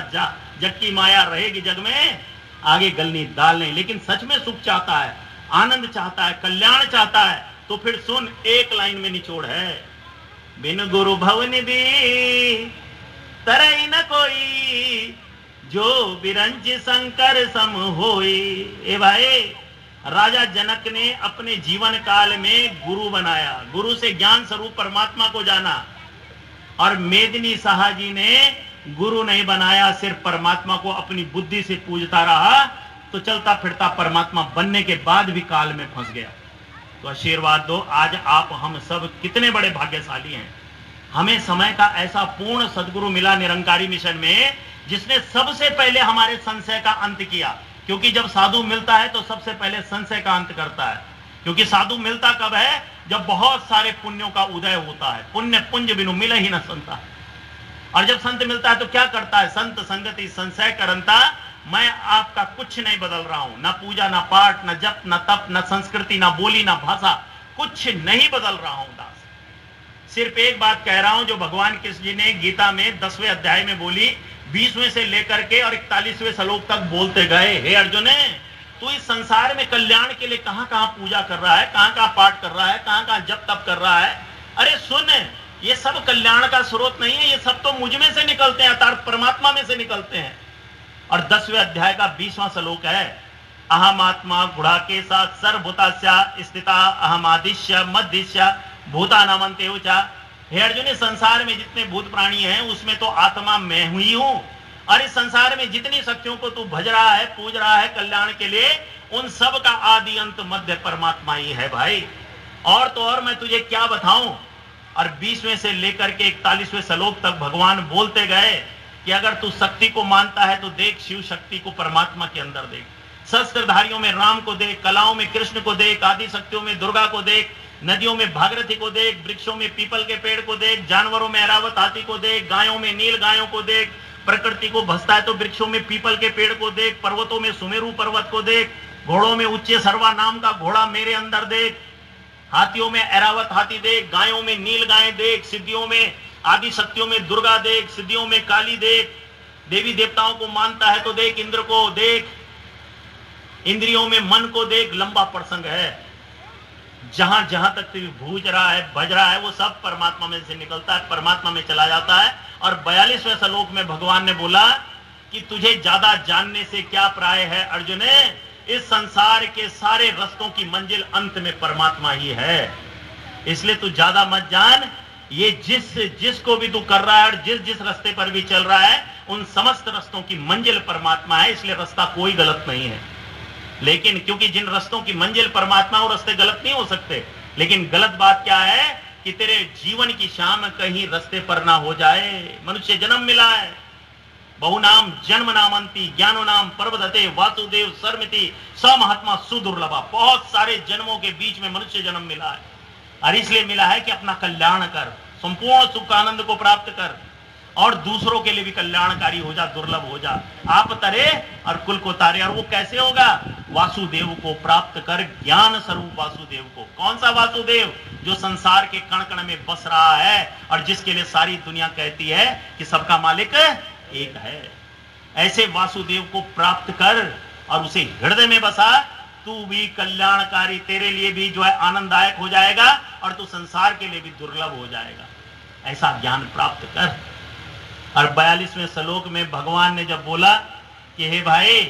जग की माया रहेगी जग में आगे गलनी दाल नहीं, लेकिन सच में सुख चाहता है, आनंद चाहता है, कल्याण चाहता है तो फिर सुन, एक लाइन में निचोड़ है, बिन गुरु भवनिधि तरई न कोई, जो बिरंज शंकर सम होई। ए भाई, राजा जनक ने अपने जीवन काल में गुरु बनाया, गुरु से ज्ञान स्वरूप परमात्मा को जाना, और मेदिनी शाह जी ने गुरु नहीं बनाया, सिर्फ परमात्मा को अपनी बुद्धि से पूजता रहा, तो चलता फिरता परमात्मा बनने के बाद भी काल में फंस गया। तो आशीर्वाद दो, आज आप हम सब कितने बड़े भाग्यशाली हैं। हमें समय का ऐसा पूर्ण सदगुरु मिला निरंकारी मिशन में, जिसने सबसे पहले हमारे संशय का अंत किया। क्योंकि जब साधु मिलता है तो सबसे पहले संशय का अंत करता है, क्योंकि साधु मिलता कब है, जब बहुत सारे पुण्यों का उदय होता है, पुण्य पुंज बिनु मिल ही न संता। और जब संत मिलता है तो क्या करता है, संत संगति संशय करंता, मैं आपका कुछ नहीं बदल रहा हूं, ना पूजा, ना पाठ, ना जप, ना तप, ना संस्कृति, ना बोली, ना भाषा, कुछ नहीं बदल रहा हूं दास। सिर्फ एक बात कह रहा हूं जो भगवान कृष्ण जी ने गीता में 10वें अध्याय में बोली, 20वें से लेकर के और 41वें श्लोक तक बोलते गए, हे अर्जुन तू इस संसार में कल्याण के लिए कहां कहां पूजा कर रहा है, कहां कहां पाठ कर रहा है, कहां कहां जप तप कर रहा है। अरे सुन, ये सब कल्याण का स्रोत नहीं है, ये सब तो मुझ में से निकलते हैं, अर्थात परमात्मा में से निकलते हैं। और 10वें अध्याय का 20वां श्लोक है, अहम आत्मा गुणाकेशा सर्वभूतास्या स्थिता अहम आदिश्य मध्यस्य भूतानामन्तेवचा। हे अर्जुन, इस संसार में जितने भूत प्राणी हैं उसमें तो आत्मा मैं हुई हूं, और इस संसार में जितनी शक्तियों को तू भज रहा है, पूज रहा है कल्याण के लिए, उन सब का आदि अंत मध्य परमात्मा ही है भाई। और तो और मैं तुझे क्या बताऊं। और 20वें से लेकर के 41वें श्लोक तक भगवान बोलते गए कि अगर तू शक्ति को मानता है तो देख शिव शक्ति को परमात्मा के अंदर देख, शस्त्रधारियों में राम को देख, कलाओं में कृष्ण को देख, आदि शक्तियों में दुर्गा को देख, नदियों में भागीरथी को देख, वृक्षों में पीपल के पेड़ को देख, जानवरों में ऐरावत हाथी को देख, गायों में नील गायों को देख, प्रकृति को भसता है तो वृक्षों में पीपल के पेड़ को देख, पर्वतों में सुमेरु पर्वत को देख, घोड़ों में उच्चे सर्वा नाम का घोड़ा मेरे अंदर देख, हाथियों में ऐरावत हाथी देख, गायों में नील गाय देख, सिद्धियों में आदि शक्तियों में दुर्गा देख, सिद्धियों में काली देख, देवी देवताओं को मानता है तो देख, इंद्र को देख, इंद्रियों में मन को देख। लंबा प्रसंग है, जहां जहां तक तू भूज रहा है, भज रहा है, वो सब परमात्मा में से निकलता है, परमात्मा में चला जाता है। और 42वें श्लोक में भगवान ने बोला कि तुझे ज्यादा जानने से क्या प्राय है अर्जुन, इस संसार के सारे रास्तों की मंजिल अंत में परमात्मा ही है, इसलिए तू ज्यादा मत जान। ये जिसको भी तू कर रहा है और जिस रास्ते पर भी चल रहा है, उन समस्त रास्तों की मंजिल परमात्मा है, इसलिए रास्ता कोई गलत नहीं है। लेकिन क्योंकि जिन रास्तों की मंजिल परमात्मा, वो रास्ते गलत नहीं हो सकते। लेकिन गलत बात क्या है कि तेरे जीवन की शाम कहीं रास्ते पर ना हो जाए। मनुष्य जन्म मिला है, बहुनाम जन्म नामंती ज्ञानो नाम पर्वदते वासुदेव सर्मिति स महात्मा सुदुर्लभा। बहुत सारे जन्मों के बीच में मनुष्य जन्म मिला है, और इसलिए मिला है कि अपना कल्याण कर, संपूर्ण सुख आनंद को प्राप्त कर और दूसरों के लिए भी कल्याणकारी हो जा, दुर्लभ हो जा। आप तरे और कुल को तारे। और वो कैसे होगा? वासुदेव को प्राप्त कर, ज्ञान स्वरूप वासुदेव को। कौन सा वासुदेव? जो संसार के कण कण में बस रहा है और जिसके लिए सारी दुनिया कहती है कि सबका मालिक एक है। ऐसे वासुदेव को प्राप्त कर और उसे हृदय में बसा, तू भी कल्याणकारी, तेरे लिए भी जो है आनंददायक हो जाएगा और तू संसार के लिए भी दुर्लभ हो जाएगा। ऐसा ज्ञान प्राप्त कर। और 42वें श्लोक में भगवान ने जब बोला कि हे भाई,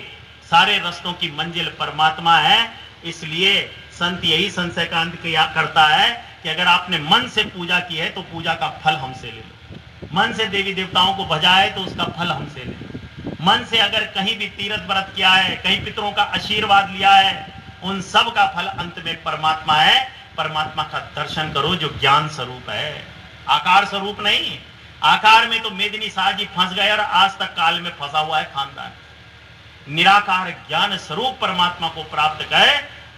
सारे रास्तों की मंजिल परमात्मा है, इसलिए संत यही संशय का अंत किया करता है कि अगर आपने मन से पूजा की है तो पूजा का फल हमसे ले लो, मन से देवी देवताओं को भजा है तो उसका फल हमसे ले लो, मन से अगर कहीं भी तीर्थ व्रत किया है, कहीं पितरों का आशीर्वाद लिया है, उन सब का फल अंत में परमात्मा है। परमात्मा का दर्शन करो जो ज्ञान स्वरूप है, आकार स्वरूप नहीं। आकार में तो मेदिनी शाह जी फंस गए और आज तक काल में फंसा हुआ है खानदान। निराकार ज्ञान स्वरूप परमात्मा को प्राप्त कर,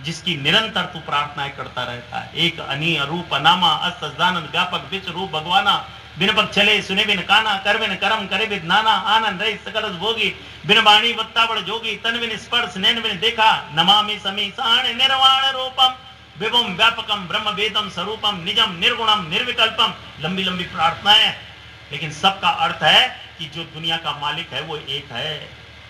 जिसकी निरंतर तू प्रार्थनाएं करता रहता है। एक अनी अरूप अनामा असदानंद व्यापक विश्व रूप भगवाना, बिन पग चले सुने बिन काना, कर बिन कर्म करे बिन नाना, आनंद रही सकल भोगी, बिन वाणी वक्ता बड़ जोगी, तन बिन स्पर्श नैन बिन देखा, नमामि समीसाण निर्वाण रूपम, विभुम व्यापकम ब्रह्म वेदम स्वरूपम, निजम निर्गुणम निर्विकल्पम। लंबी लंबी प्रार्थनाएं, लेकिन सबका अर्थ है कि जो दुनिया का मालिक है वो एक है,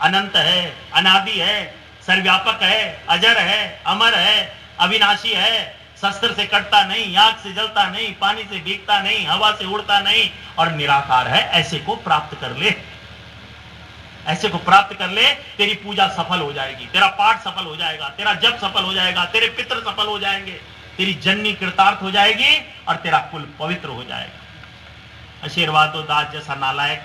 अनंत है, अनादि है, सर्वव्यापक है, अजर है, अमर है, अविनाशी है, शस्त्र से कटता नहीं, आग से जलता नहीं, पानी से भीगता नहीं, हवा से उड़ता नहीं और निराकार है। ऐसे को प्राप्त कर ले, ऐसे को प्राप्त कर ले, तेरी पूजा सफल हो जाएगी, तेरा पाठ सफल हो जाएगा, तेरा जप सफल हो जाएगा, तेरे पितृ सफल हो जाएंगे, तेरी जननी कृतार्थ हो जाएगी और तेरा कुल पवित्र हो जाएगा। आशीर्वादो दास जैसा नालायक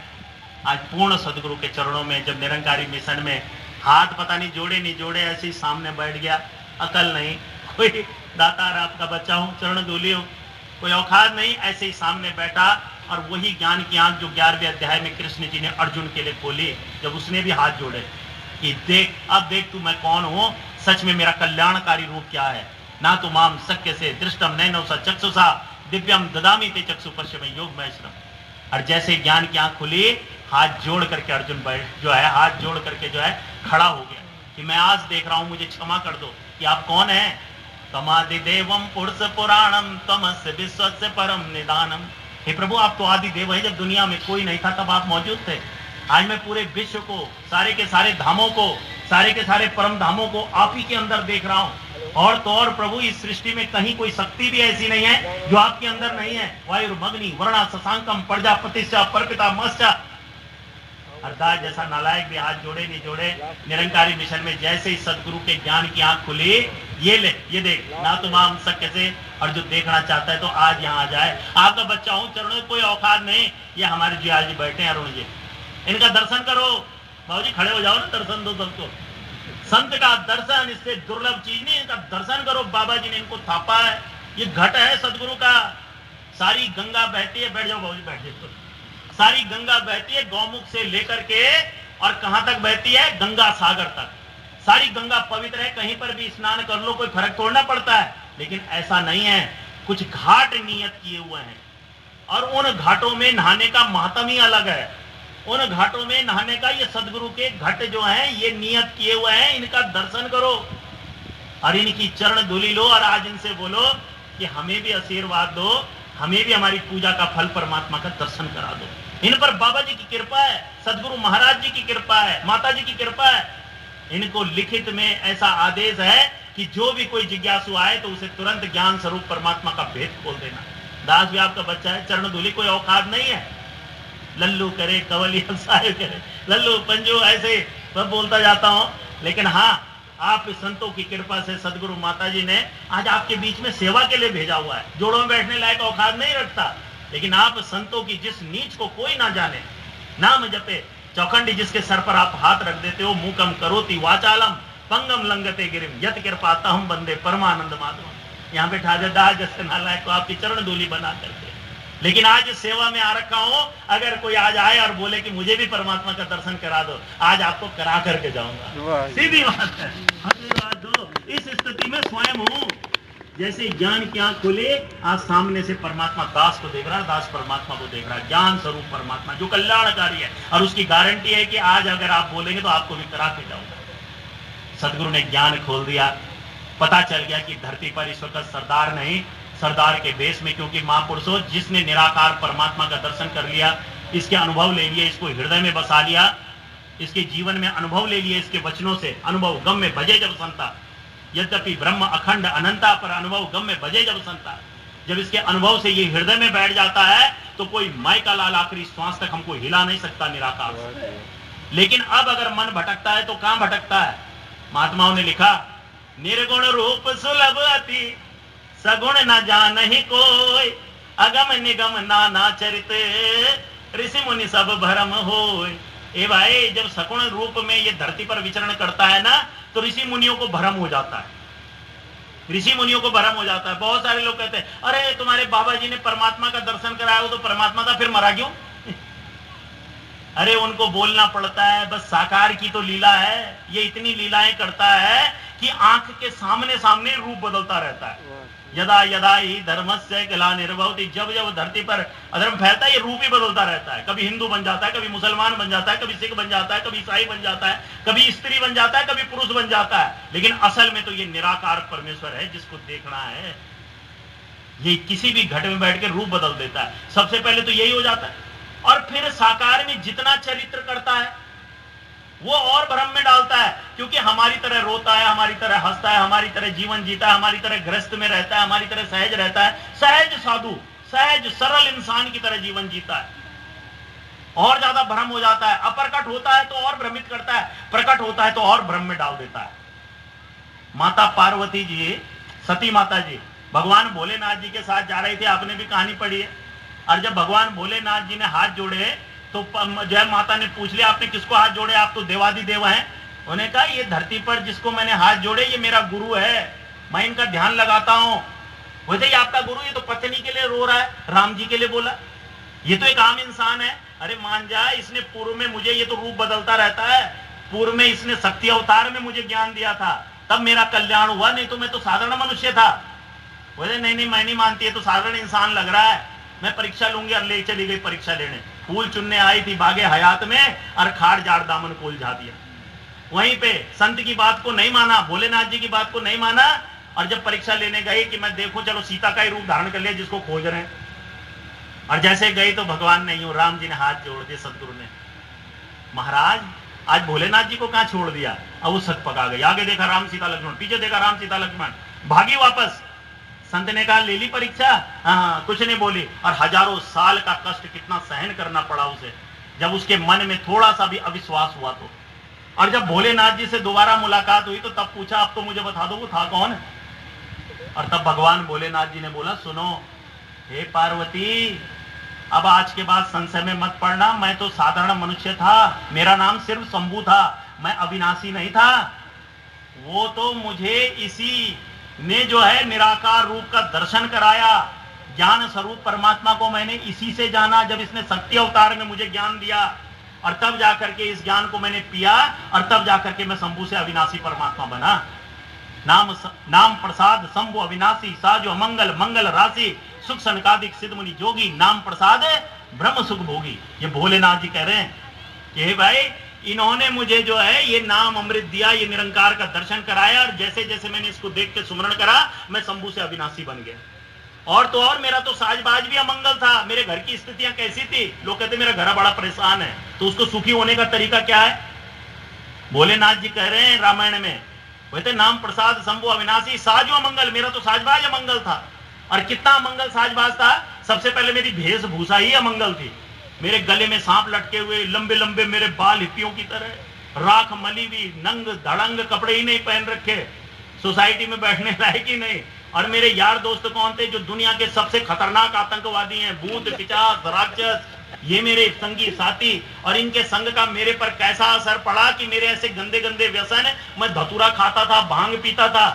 आज पूर्ण सदगुरु के चरणों में, जब निरंकारी मिशन में हाथ पता नहीं जोड़े नहीं जोड़े, ऐसे ही सामने बैठ गया, अकल नहीं, कोई दातार आपका बच्चा हूं, चरण धूली हूं, कोई औकात नहीं, ऐसे ही सामने बैठा। और वही ज्ञान की आंख जो 11वें अध्याय में कृष्ण जी ने अर्जुन के लिए खोली, जब उसने भी हाथ जोड़े कि देख, अब देख तू मैं कौन हूं, सच में मेरा कल्याणकारी रूप क्या है। ना तो माम शक्य से दृष्टम नैनौ सा चक्षुषा दिव्यम ददामी ते चक्षु पश्चिम योग मैश्रम। और जैसे ज्ञान की आंख खुली, हाथ जोड़ करके अर्जुन जो है हाथ जोड़ करके जो है खड़ा हो गया कि मैं आज देख रहा हूं, मुझे क्षमा कर दो कि आप कौन हैं। तमादि देवम पुरुष पुराणम तमस्य विश्वस्य परम निदानम। हे प्रभु, आप तो आदि देव है, जब दुनिया में कोई नहीं था तब आप मौजूद थे। आज मैं पूरे विश्व को, सारे के सारे धामों को, सारे के सारे परम धामों को आप ही के अंदर देख रहा हूं। और तो और प्रभु, इस सृष्टि में कहीं कोई शक्ति भी ऐसी नहीं है जो आपके अंदर नहीं है। वायुर्मग्नि वर्णा शशांकम प्रजापतिश्च परपिता मश्च। अर्थात जैसा नालायक भी हाथ जोड़े नहीं जोड़े, निरंकारी मिशन में जैसे ही सदगुरु के ज्ञान की आंख खुली, ये ले, ये देख, ना तुम हम शक्य से, और जो देखना चाहता है तो आज यहाँ आ जाए। आपका बच्चा हूं, चरणों में कोई औकात नहीं। ये हमारे जी आज बैठे हैं अरुण जी, इनका दर्शन करो। बाबू जी खड़े हो जाओ ना, दर्शन दो सबको। संत का दर्शन इससे दुर्लभ चीज नहीं, इनका दर्शन करो। बाबा जी ने इनको थापा है, ये घट है सदगुरु का। सारी गंगा बहती है, बैठ जाओ बाबू जी, बैठ जाओ। सारी गंगा बहती है गौमुख से लेकर के, और कहां तक बहती है? गंगा सागर तक। सारी गंगा पवित्र है, कहीं पर भी स्नान कर लो, कोई फर्क तोड़ना पड़ता है। लेकिन ऐसा नहीं है, कुछ घाट नियत किए हुए हैं और उन घाटों में नहाने का महत्व ही अलग है। उन घाटों में नहाने का, ये सदगुरु के घट जो हैं ये नियत किए हुए हैं, इनका दर्शन करो और इनकी चरण धूली लो। और आज इनसे बोलो कि हमें भी आशीर्वाद दो, हमें भी हमारी पूजा का फल परमात्मा का दर्शन करा दो। इन पर बाबा जी की कृपा है, सदगुरु महाराज जी की कृपा है, माता जी की कृपा है। इनको लिखित में ऐसा आदेश है कि जो भी कोई जिज्ञासु आए तो उसे तुरंत ज्ञान स्वरूप परमात्मा का भेद खोल देना। दास भी आपका बच्चा है, चरण धूलि कोई औकात नहीं है। लल्लू करे, कवली साहेब करे, लल्लू पंजू ऐसे सब बोलता जाता हूं। लेकिन हाँ, आप संतों की कृपा से सदगुरु माता जी ने आज आपके बीच में सेवा के लिए भेजा हुआ है। जोड़ों में बैठने लायक औकात नहीं रखता, लेकिन आप संतों की जिस नीच को कोई ना जाने, नाम जपे चौखंडी जिसके सर पर आप हाथ रख देते हो, मुकम करोति वाचालम पंगम लंगते गिरिम यत कृपा तहम बंदे परमानंद माधव। यहाँ पे ठाजरदार जैसे नालायक को आपकी चरण धूलि बना करके, लेकिन आज सेवा में आ रखा हूं। अगर कोई आज आए और बोले कि मुझे भी परमात्मा का दर्शन करा दो, आज आपको करा करके जाऊंगा। सीधी बात है, आशीर्वाद दो। इस स्थिति में स्वयं हूं, जैसे ज्ञान की आंख खोले, आज सामने से परमात्मा दास को देख रहा है, दास परमात्मा को देख रहा है। ज्ञान स्वरूप परमात्मा जो कल्याणकारी है, और उसकी गारंटी है कि आज अगर आप बोलेंगे तो आपको भी करा के जाऊंगा। सदगुरु ने ज्ञान खोल दिया, पता चल गया कि धरती पर इस वक्त सरदार नहीं, सरदार के देश में, क्योंकि महापुरुषों जिसने निराकार परमात्मा का दर्शन कर लिया, इसके अनुभव ले लिए, इसको हृदय में बसा लिया, इसके जीवन में अनुभव ले लिए, इसके वचनों से अनुभव गम में भजे जब संता, यद्यपि ब्रह्म अखंड अनंता पर अनुभव गम में भजे जब संता। जब इसके अनुभव से ये हृदय में बैठ जाता है तो कोई माई का लाल आखिरी श्वास तक हमको हिला नहीं सकता निराकार से। लेकिन अब अगर मन भटकता है तो कहां भटकता है? महात्माओं ने लिखा, निर्गुण रूप सुलभ अति सगुण न जानहि कोय, अगम निगम नाना चरित ऋषि मुनि सब भरम होय। ए भाई, जब सगुण रूप में ये धरती पर विचरण करता है ना, तो ऋषि मुनियों को भ्रम हो जाता है, ऋषि मुनियों को भ्रम हो जाता है। बहुत सारे लोग कहते हैं, अरे तुम्हारे बाबा जी ने परमात्मा का दर्शन कराया, वो तो परमात्मा था, फिर मरा क्यों? अरे उनको बोलना पड़ता है, बस साकार की तो लीला है। ये इतनी लीलाएं करता है कि आंख के सामने सामने रूप बदलता रहता है। यदा यदा ही धर्मस्य ग्लानिर्भवति, जब जब धरती पर अधर्म फैलता है, ये रूप ही बदलता रहता है। कभी हिंदू बन जाता है, कभी मुसलमान बन जाता है, कभी सिख बन जाता है, कभी ईसाई बन जाता है, कभी स्त्री बन जाता है, कभी पुरुष बन जाता है। लेकिन असल में तो ये निराकार परमेश्वर है जिसको देखना है। ये किसी भी घट में बैठ के रूप बदल देता है। सबसे पहले तो यही हो जाता है, और फिर साकार में जितना चरित्र करता है वो और भ्रम में डालता है, क्योंकि हमारी तरह रोता है, हमारी तरह हंसता है, हमारी तरह जीवन जीता है, हमारी तरह ग्रस्त में रहता है, हमारी तरह सहज रहता है, सहज साधु, सहज सरल इंसान की तरह जीवन जीता है। और ज्यादा भ्रम हो जाता है। अप्रकट होता है तो और भ्रमित करता है, प्रकट होता है तो और भ्रम में डाल देता है। माता पार्वती जी, सती माता जी भगवान भोलेनाथ जी के साथ जा रही थी, आपने भी कहानी पढ़ी है। और जब भगवान भोलेनाथ जी ने हाथ जोड़े तो जय माता ने पूछ लिया, आपने किसको हाथ जोड़े? आप तो देवादिदेव हैं। उन्होंने कहा, ये धरती पर जिसको मैंने हाथ जोड़े ये मेरा गुरु है, मैं इनका ध्यान लगाता हूं। बोलते ये आपका गुरु, ये तो पत्नी के लिए रो रहा है, राम जी के लिए बोला, ये तो एक आम इंसान है। अरे मान जा, इसने पूर्व में मुझे, ये तो रूप बदलता रहता है, पूर्व में इसने शक्ति अवतार में मुझे ज्ञान दिया था, तब मेरा कल्याण हुआ, नहीं तो मैं तो साधारण मनुष्य था। बोले नहीं नहीं, मैं नहीं मानती, है तो साधारण इंसान लग रहा है, मैं परीक्षा लूंगी। और ले चली गई परीक्षा लेने, फूल चुनने आई थी बागे हयात में, और खाड़ जाड़ दामन को उलझा दिया। वहीं पे संत की बात को नहीं माना, भोलेनाथ जी की बात को नहीं माना, और जब परीक्षा लेने गई कि मैं देखूं, चलो सीता का ही रूप धारण कर लिया जिसको खोज रहे हैं, और जैसे गई तो भगवान नहीं हो, राम जी ने हाथ जोड़ दिए सदगुरु ने। महाराज आज भोलेनाथ जी को कहां छोड़ दिया? अब वो सत पका गई। आगे देखा राम सीता लक्ष्मण, पीछे देखा राम सीता लक्ष्मण, भागी वापस। संत ने कहा ले ली परीक्षा? हाँ, कुछ नहीं बोली। और हजारों साल का कष्ट कितना सहन करना पड़ा उसे, जब उसके मन में थोड़ा सा भी अविश्वास हुआ तो। और जब भोलेनाथ जी से दोबारा मुलाकात हुई तो तब पूछा, अब तो मुझे बता दो वो था कौन? और तब भगवान भोलेनाथ जी ने बोला, सुनो हे पार्वती, अब आज के बाद संशय में मत पड़ना, मैं तो साधारण मनुष्य था, मेरा नाम सिर्फ शंभू था, मैं अविनाशी नहीं था। वो तो मुझे इसी ने जो है निराकार रूप का दर्शन कराया, ज्ञान स्वरूप परमात्मा को मैंने इसी से जाना, जब इसने शक्ति अवतार में मुझे ज्ञान दिया, और तब जाकर के इस ज्ञान को मैंने पिया, और तब जाकर के मैं शंभू से अविनाशी परमात्मा बना। नाम प्रसाद शंभु अविनाशी, साजो मंगल मंगल राशि, सुख सनकादिक सिद्ध मुनि जोगी, नाम प्रसाद ब्रह्म सुख भोगी। ये भोलेनाथ जी कह रहे हैं कि भाई इन्होंने मुझे जो है ये नाम अमृत दिया, ये निरंकार का दर्शन कराया, और जैसे जैसे मैंने इसको देख के सुमरण करा, मैं शंभू से अविनाशी बन गया। और तो और मेरा तो साजबाज भी अमंगल था, मेरे घर की स्थितियां कैसी थी? लोग कहते मेरा घर बड़ा परेशान है, तो उसको सुखी होने का तरीका क्या है? भोलेनाथ जी कह रहे हैं रामायण में वैसे नाम प्रसाद शंभु अविनाशी साजो अमंगल, मेरा तो साजबाज अमंगल था। और कितना अमंगल साजबाज था, सबसे पहले मेरी वेशभूषा ही अमंगल थी। मेरे गले में सांप लटके हुए, लंबे लंबे मेरे बाल हिप्पियों की तरह, राख मली हुई, नंग धड़ंग कपड़े ही नहीं पहन रखे, सोसाइटी में बैठने लायक ही नहीं। और मेरे यार दोस्त कौन थे, जो दुनिया के सबसे खतरनाक आतंकवादी हैं, भूत पिशाच राक्षस, ये मेरे संगी साथी। और इनके संग का मेरे पर कैसा असर पड़ा कि मेरे ऐसे गंदे गंदे व्यसन है, मैं धतूरा खाता था, भांग पीता था।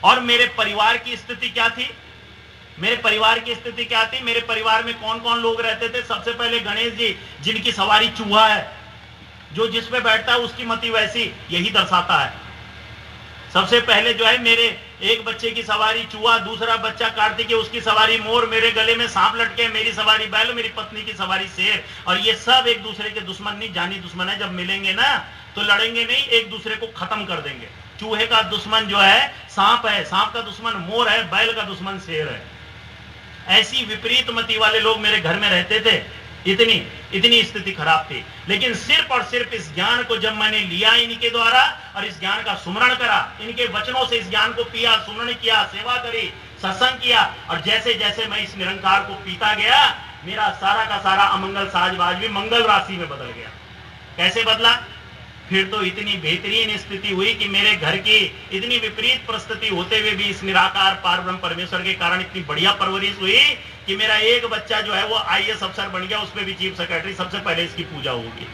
और मेरे परिवार की स्थिति क्या थी, मेरे परिवार की स्थिति क्या थी, मेरे परिवार में कौन कौन लोग रहते थे। सबसे पहले गणेश जी, जिनकी सवारी चूहा है, जो जिस पे बैठता है उसकी मति वैसी, यही दर्शाता है। सबसे पहले जो है मेरे एक बच्चे की सवारी चूहा, दूसरा बच्चा कार्तिक, उसकी सवारी मोर, मेरे गले में सांप लटके, मेरी सवारी बैल, मेरी पत्नी की सवारी शेर। और ये सब एक दूसरे के दुश्मन नहीं, जानी दुश्मन है। जब मिलेंगे ना तो लड़ेंगे नहीं, एक दूसरे को खत्म कर देंगे। चूहे का दुश्मन जो है सांप है, सांप का दुश्मन मोर है, बैल का दुश्मन शेर है। ऐसी विपरीत मति वाले लोग मेरे घर में रहते थे। इतनी स्थिति खराब थी। लेकिन सिर्फ और सिर्फ इस ज्ञान को जब मैंने लिया इनके द्वारा और इस ज्ञान का सुमरण करा, इनके वचनों से इस ज्ञान को पिया, सुमरण किया, सेवा करी, सत्संग किया, और जैसे जैसे मैं इस निरंकार को पीता गया, मेरा सारा का सारा अमंगल साजबाज भी मंगल राशि में बदल गया। कैसे बदला? फिर तो इतनी बेहतरीन स्थिति हुई कि मेरे घर की इतनी विपरीत परिस्थिति होते हुए भी इस निराकार पारब्रह्म परमेश्वर के कारण इतनी बढ़िया परवरिश हुई कि मेरा एक बच्चा जो है वो IAS अफसर बन गया, उसमें भी चीफ सेक्रेटरी, सबसे पहले इसकी पूजा होगी।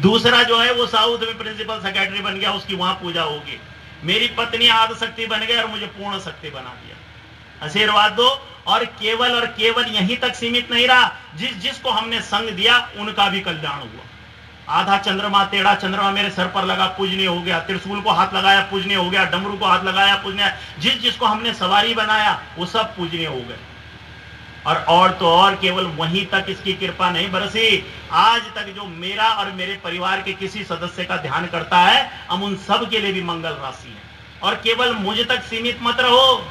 दूसरा जो है वो साउथ में प्रिंसिपल सेक्रेटरी बन गया, उसकी वहां पूजा होगी। मेरी पत्नी आदि शक्ति बन गई और मुझे पूर्ण शक्ति बना दिया। आशीर्वाद दो। और केवल यहीं तक सीमित नहीं रहा, जिसको हमने संग दिया उनका भी कल्याण हुआ। आधा चंद्रमा, टेढ़ा चंद्रमा मेरे सर पर लगा, पूजनीय हो गया। त्रिशूल को हाथ लगाया, पूजनीय हो गया। डमरू को हाथ लगाया, पूजनीय। जिसको हमने सवारी बनाया वो सब पूजनीय हो गए। और तो और केवल वहीं तक इसकी कृपा नहीं बरसी, आज तक जो मेरा और मेरे परिवार के किसी सदस्य का ध्यान करता है, हम उन सब के लिए भी मंगल राशि है। और केवल मुझ तक सीमित मत रहो,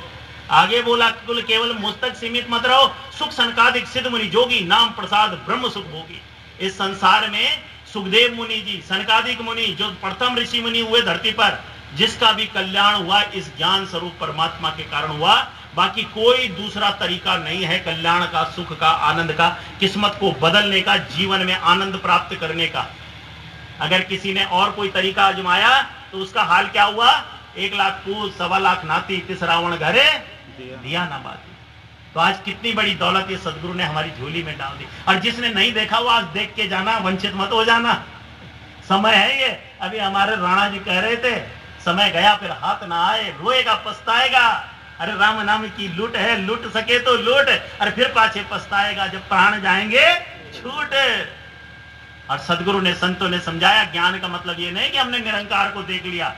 आगे बोला केवल मुझ तक सीमित मत रहो। सुख सनकादिक सिद्ध मुनि जोगी, नाम प्रसाद ब्रह्म सुख भोगी। इस संसार में सुखदेव मुनि जी, सनकादिक मुनि, जो प्रथम ऋषि मुनि हुए धरती पर, जिसका भी कल्याण हुआ इस ज्ञान स्वरूप परमात्मा के कारण हुआ। बाकी कोई दूसरा तरीका नहीं है कल्याण का, सुख का, आनंद का, किस्मत को बदलने का, जीवन में आनंद प्राप्त करने का। अगर किसी ने और कोई तरीका आजमाया तो उसका हाल क्या हुआ? 1 लाख पूत, 1.25 लाख नाती, 30 रावण घरे दिया ना बाती। तो आज कितनी बड़ी दौलत ये सदगुरु ने हमारी झोली में डाल दी। और जिसने नहीं देखा वो आज देख के जाना, वंचित मत हो जाना। समय है ये। अभी हमारे राणा जी कह रहे थे, समय गया फिर हाथ ना आए, रोएगा पछताएगा। अरे राम नाम की लूट है, लूट सके तो लूट, और फिर पाछे पछताएगा जब प्राण जाएंगे छूट। और सदगुरु ने, संतों ने समझाया, ज्ञान का मतलब ये नहीं कि हमने निरंकार को देख लिया।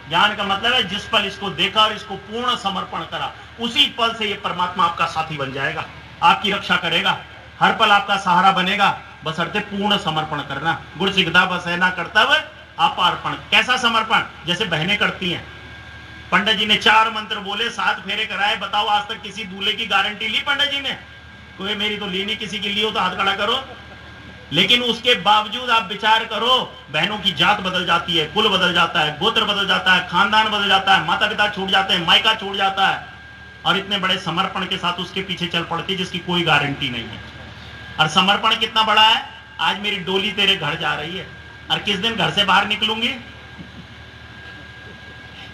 ज्ञान का मतलब है जिस पल इसको देखा और इसको पूर्ण समर्पण करा, उसी पल से ये परमात्मा आपका साथी बन जाएगा, आपकी रक्षा करेगा, हर पल आपका सहारा बनेगा। बशर्ते पूर्ण समर्पण करना। गुर सिकदा बस है ना कर्तव्य अपार्पण। कैसा समर्पण? जैसे बहनें करती हैं। पंडित जी ने 4 मंत्र बोले, 7 फेरे कराए। बताओ आज तक किसी दूल्हे की गारंटी ली पंडित जी ने? कोई मेरी तो ली नहीं, किसी की ली हो तो हाथ खड़ा करो। लेकिन उसके बावजूद आप विचार करो, बहनों की जात बदल जाती है, कुल बदल जाता है, गोत्र बदल जाता है, खानदान बदल जाता है, माता पिता छूट जाते हैं, मायका छूट जाता है, और इतने बड़े समर्पण के साथ उसके पीछे चल पड़ती है जिसकी कोई गारंटी नहीं है। और समर्पण कितना बड़ा है? आज मेरी डोली तेरे घर जा रही है, और किस दिन घर से बाहर निकलूंगी?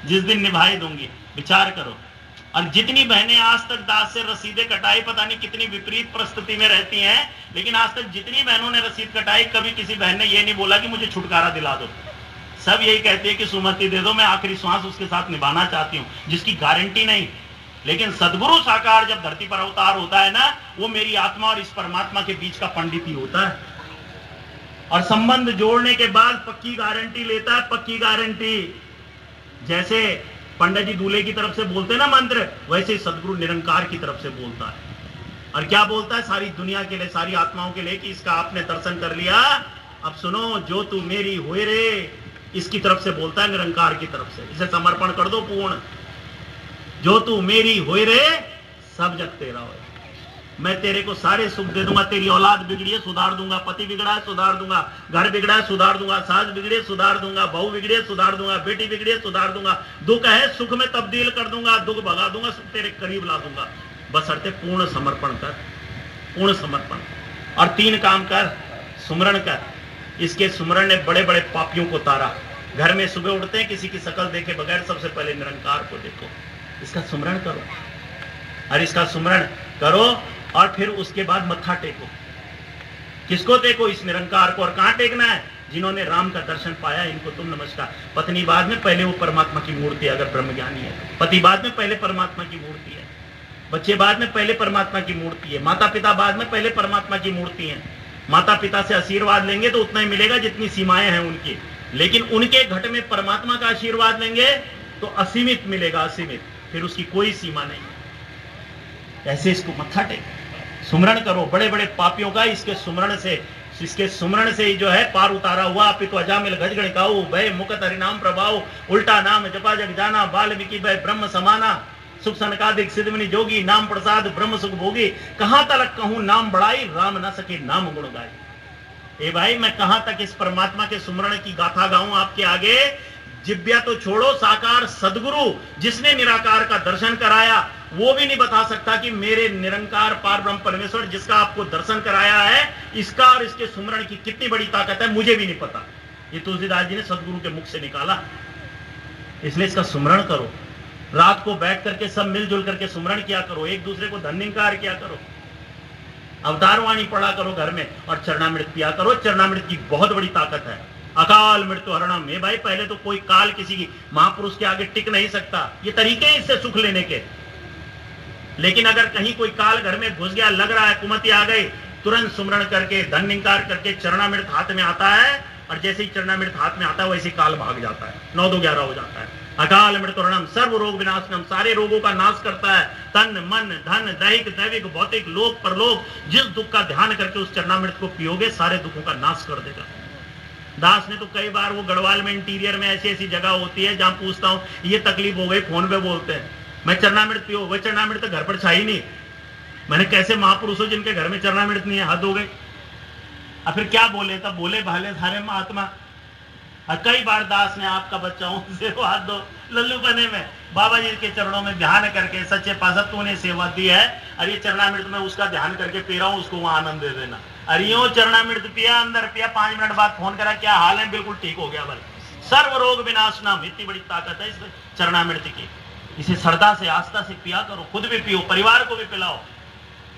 जिस दिन निभाई दूंगी। विचार करो। और जितनी बहनें आज तक दास से रसीदें कटाई, पता नहीं कितनी विपरीत परिस्थिति में रहती हैं, लेकिन आज तक जितनी बहनों ने रसीद कटाई, कभी किसी बहन ने ये नहीं बोला कि मुझे छुटकारा दिला दो। सब यही कहती है कि सुमति दे दो, मैं आखिरी श्वास उसके साथ निभाना चाहती हूँ, जिसकी गारंटी नहीं। लेकिन सदगुरु साकार जब धरती पर अवतार होता है ना, वो मेरी आत्मा और इस परमात्मा के बीच का पंडित ही होता है। और संबंध जोड़ने के बाद पक्की गारंटी लेता है, पक्की गारंटी। जैसे पंडित जी दूल्हे की तरफ से बोलते ना मंत्र, वैसे सदगुरु निरंकार की तरफ से बोलता है। और क्या बोलता है? सारी दुनिया के लिए, सारी आत्माओं के लिए, कि इसका आपने दर्शन कर लिया, अब सुनो, जो तू मेरी होए रे, इसकी तरफ से बोलता है, निरंकार की तरफ से। इसे समर्पण कर दो पूर्ण। जो तू मेरी होए रे, सब जग तेरा होए। मैं तेरे को सारे सुख दे दूंगा, तेरी औलाद बिगड़ी है सुधार दूंगा, पति बिगड़ा है सुधार दूंगा, घर बिगड़ा है सुधार दूंगा, सास बिगड़ी है सुधार दूंगा, बहू बिगड़ी है सुधार दूंगा, बेटी बिगड़ी है सुधार दूंगा, दुख है सुख में तब्दील कर दूंगा, दुख भगा दूंगा, तेरे करीब ला दूंगा, बशर्ते पूर्ण समर्पण कर, पूर्ण समर्पण। और 3 काम कर, सुमरण कर। इसके सुमरण ने बड़े बड़े पापियों को तारा। घर में सुबह उठते हैं, किसी की शक्ल देखे बगैर सबसे पहले निरंकार को देखो, इसका सुमरण करो, और इसका सुमरण करो, और फिर उसके बाद मत्था टेको। किसको टेको? इस निरंकार को। और कहां टेकना है? जिन्होंने राम का दर्शन पाया इनको तुम नमस्कार। पत्नी बाद में, पहले वो परमात्मा की मूर्ति है अगर ब्रह्मज्ञानी है तो। पति बाद में, पहले परमात्मा की मूर्ति है। बच्चे बाद में, पहले परमात्मा की मूर्ति है। माता पिता बाद में, पहले परमात्मा की मूर्ति है। माता पिता से आशीर्वाद लेंगे तो उतना ही मिलेगा जितनी सीमाएं हैं उनकी, लेकिन उनके घट में परमात्मा का आशीर्वाद लेंगे तो असीमित मिलेगा, असीमित, फिर उसकी कोई सीमा नहीं। ऐसे इसको मत्था टेक, सुमरण करो बड़े बड़े पापियों का। इसके सुमरण से ही जो है पार उतारा हुआ। अपितु अजामिल गज गणिकाऊ भय मुकत हरिनाम प्रभाव, उल्टा नाम जपा जग जाना, बाल्मीकि भय ब्रह्म समाना, सुख सनकादिक सिद्धमुनि जोगी, नाम प्रसाद ब्रह्म सुख भोगी, कहां तक कहूं नाम बढ़ाई, राम न सके नाम गुण गाई। ए भाई, मैं कहां तक इस परमात्मा के सुमरण की गाथा गाऊं आपके आगे? जिब्या तो छोड़ो, साकार सदगुरु जिसने निराकार का दर्शन कराया वो भी नहीं बता सकता कि मेरे निरंकार पार ब्रह्म परमेश्वर जिसका आपको दर्शन कराया है, इसका और इसके सुमरण की कितनी बड़ी ताकत है, मुझे भी नहीं पता। ये तुलसीदास जी ने सदगुरु के मुख से निकाला। इसलिए इसका सुमरण करो। रात को बैठ करके सब मिलजुल करके सुमरण किया करो, एक दूसरे को धन्यकार किया करो, अवतारवाणी पढ़ा करो घर में, और चरणामृत पिया करो। चरणामृत की बहुत बड़ी ताकत है। अकाल मृत्यु हरणम। हे भाई, पहले तो कोई काल किसी की महापुरुष के आगे टिक नहीं सकता। ये तरीके हैं इससे सुख लेने के। लेकिन अगर कहीं कोई काल घर में घुस गया, लग रहा है कुमति आ गई, तुरंत सुमरण करके धन्यकार करके चरणामृत हाथ में आता है, और जैसे ही चरणामृत हाथ में आता है वैसे काल भाग जाता है, 9-2-11 हो जाता है। अकाल मृत्युरणम सर्व रोग विनाशनम, सारे रोगों का नाश करता है। तन मन धन दैहिक दैविक भौतिक लोक परलोक, जिस दुख का ध्यान करके उस चरणामृत को पियोगे सारे दुखों का नाश कर देगा। दास ने तो कई बार, वो गढ़वाल में इंटीरियर में ऐसी ऐसी जगह होती है जहां पूछता हूं ये तकलीफ हो गई, फोन पे बोलते हैं मैं चरणामृत पियो, वो चरणामृत तो घर पर छाई नहीं। मैंने कैसे महापुरुष हो जिनके घर में चरणामृत नहीं है, हद हो गई। अब फिर क्या बोले, तब बोले भाले सारे महात्मा। कई बार दास ने आपका बच्चा हूं से हाथ दो लल्लू बने में बाबा जी के चरणों में ध्यान करके, सच्चे पासत तूने सेवा दी है, और ये चरणामृत में उसका ध्यान करके पी रहा हूं, उसको वहां आनंद दे देना। अरे यो चरणामृत पिया, अंदर पिया, 5 मिनट बाद फोन करा क्या हाल है, बिल्कुल ठीक हो गया। भाई सर्व रोग विनाशनम, इतनी बड़ी ताकत है इस चरणामृत की। इसे श्रद्धा से आस्था से पिया करो, खुद भी पियो, परिवार को भी पिलाओ।